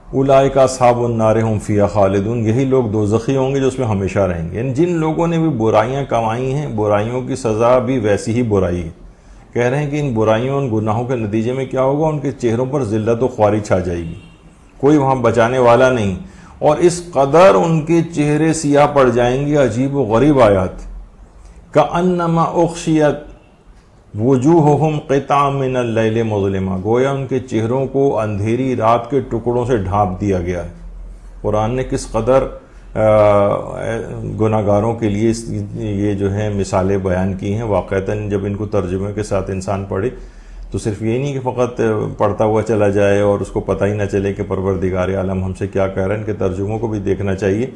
اولئک اصحاب النار ہم فیہا خالدون، یہی لوگ دوزخی ہوں گے جو اس میں ہمیشہ رہیں گے۔ یعنی جن لوگوں نے بھی برائیاں کمائی ہیں، برائیوں کی سزا بھی ویسی ہی برائی ہے۔ کہہ رہے ہیں کہ ان برائیوں، ان گناہوں کے نتیجے میں کیا ہوگا، ان کے چہروں پر ذلت و خواری چھا جائے گی، کوئی وہاں بچانے والا نہیں، اور اس قدر ان کے چہرے سیاہ پڑ جائیں گے۔ عجیب و غریب آیات۔ کأنما اغشیت وجوہہم قطعا من اللیل مظلما، گویا ان کے چہروں کو اندھیری رات کے ٹکڑوں سے ڈھانپ دیا گیا ہے۔ قرآن نے کس قدر گناہگاروں کے لیے یہ جو ہیں مثالیں بیان کی ہیں۔ واقعتاً جب ان کو ترجمے کے ساتھ انسان پڑھے تو صرف یہ نہیں کہ فقط پڑھتا ہوا چلا جائے اور اس کو پتہ ہی نہ چلے کہ پروردگار عالم ہم سے کیا کہہ رہے ہیں، ان کے ترجموں کو بھی دیکھنا چاہیے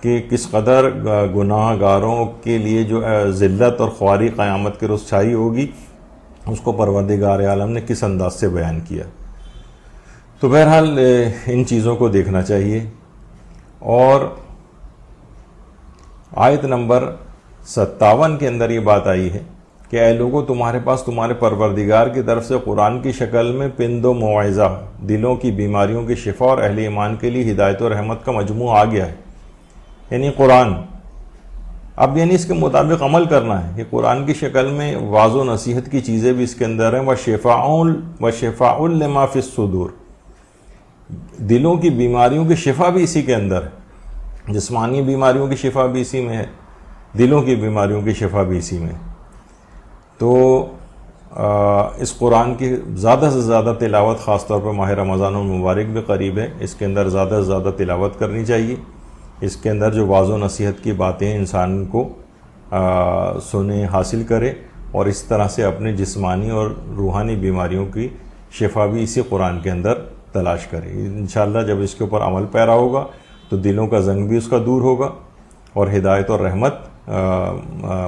کہ کس قدر گناہ گاروں کے لیے جو ذلت اور خواری قیامت کے روز چھائی ہوگی، اس کو پروردگار عالم نے کس انداز سے بیان کیا۔ تو بہرحال ان چیزوں کو دیکھنا چاہیے۔ اور آیت نمبر 57 کے اندر یہ بات آئی ہے کہ اے لوگو، تمہارے پاس تمہارے پروردگار کی طرف سے قرآن کی شکل میں پند و موعظہ، دلوں کی بیماریوں کی شفا اور اہل ایمان کے لیے ہدایت و رحمت کا مجموعہ آ گیا ہے، یعنی قرآن۔ اب یعنی اس کے مطابق عمل کرنا ہے کہ قرآن کی شکل میں واعظ و نصیحت کی چیزیں بھی اس کے اندر ہیں، وَشِفَاءٌ لِمَا فِي الصُّدُورِ، دلوں کی بیماریوں کی شفا بھی اسی کے اندر ہے، جسمانی بیماریوں کی شفا بھی اسی میں ہے، دلوں کی بیماریوں کی شفا بھی اسی میں ہے۔ تو اس قرآن کی زیادہ سے زیادہ تلاوت، خاص طور پر ماہ رمضان المبارک بھی قریب ہے، اس کے اندر زیادہ سے زیادہ تلاوت کرنی چاہیے۔ اس کے اندر جو واعظ و نصیحت کی باتیں انسان کو سنے، حاصل کرے، اور اس طرح سے اپنے جسمانی اور روحانی بیماریوں کی شفا بھی اسی قرآن کے اندر تلاش کرے۔ انشاءاللہ جب اس کے اوپر عمل پیرا ہوگا تو دلوں کا زنگ بھی اس کا دور ہوگا، اور ہدایت اور رحمت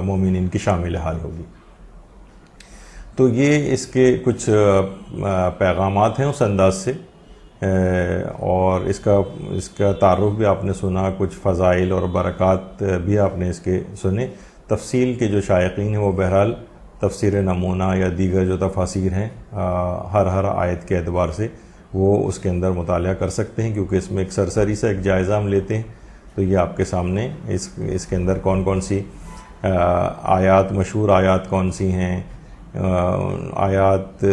مومنین کی شامل حال ہوگی۔ تو یہ اس کے کچھ پیغامات ہیں اس انداز سے، اور اس کا تعارف بھی آپ نے سنا، کچھ فضائل اور برکات بھی آپ نے اس کے سنے۔ تفصیل کے جو شائقین ہیں وہ بہرحال تفسیر نمونہ یا دیگر جو تفاسیر ہیں ہر آیت کے اعتبار سے وہ اس کے اندر مطالعہ کر سکتے ہیں، کیونکہ اس میں ایک سرسری سے ایک جائزہ ہم لیتے ہیں۔ تو یہ آپ کے سامنے اس کے اندر کون کون سی آیات، مشہور آیات کون سی ہیں، آیات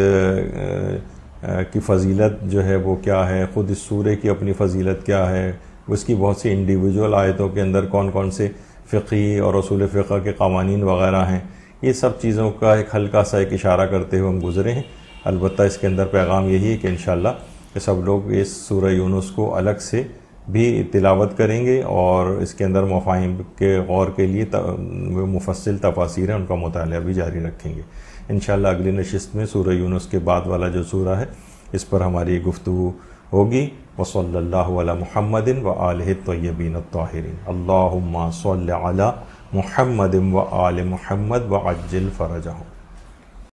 کی فضیلت جو ہے وہ کیا ہے، خود اس سورے کی اپنی فضیلت کیا ہے، اس کی بہت سی انڈیویجول آیتوں کے اندر کون کون سے فقہی اور اصول فقہ کے قوانین وغیرہ ہیں، یہ سب چیزوں کا ایک ہلکا سا ایک اشارہ کرتے ہوئے ہم گزرے ہیں۔ البتہ اس کے اندر پیغام یہی ہے کہ انشاءاللہ کہ سب لوگ اس سورہ یونس کو الگ سے بھی تلاوت کریں گے اور اس کے اندر مفاہیم کے غور کے لیے مفصل تفاسیر ہیں ان کا مطالعہ بھی جاری رکھیں گے۔ انشاءاللہ اگلی نشست میں سورہ یونس کے بعد والا جو سورہ ہے اس پر ہماری گفتگو ہوگی۔ وصلی اللہ علی محمد وآلہ الطیبین الطاہرین۔ اللہم صل علی محمد وآل محمد وعجل فرجہم۔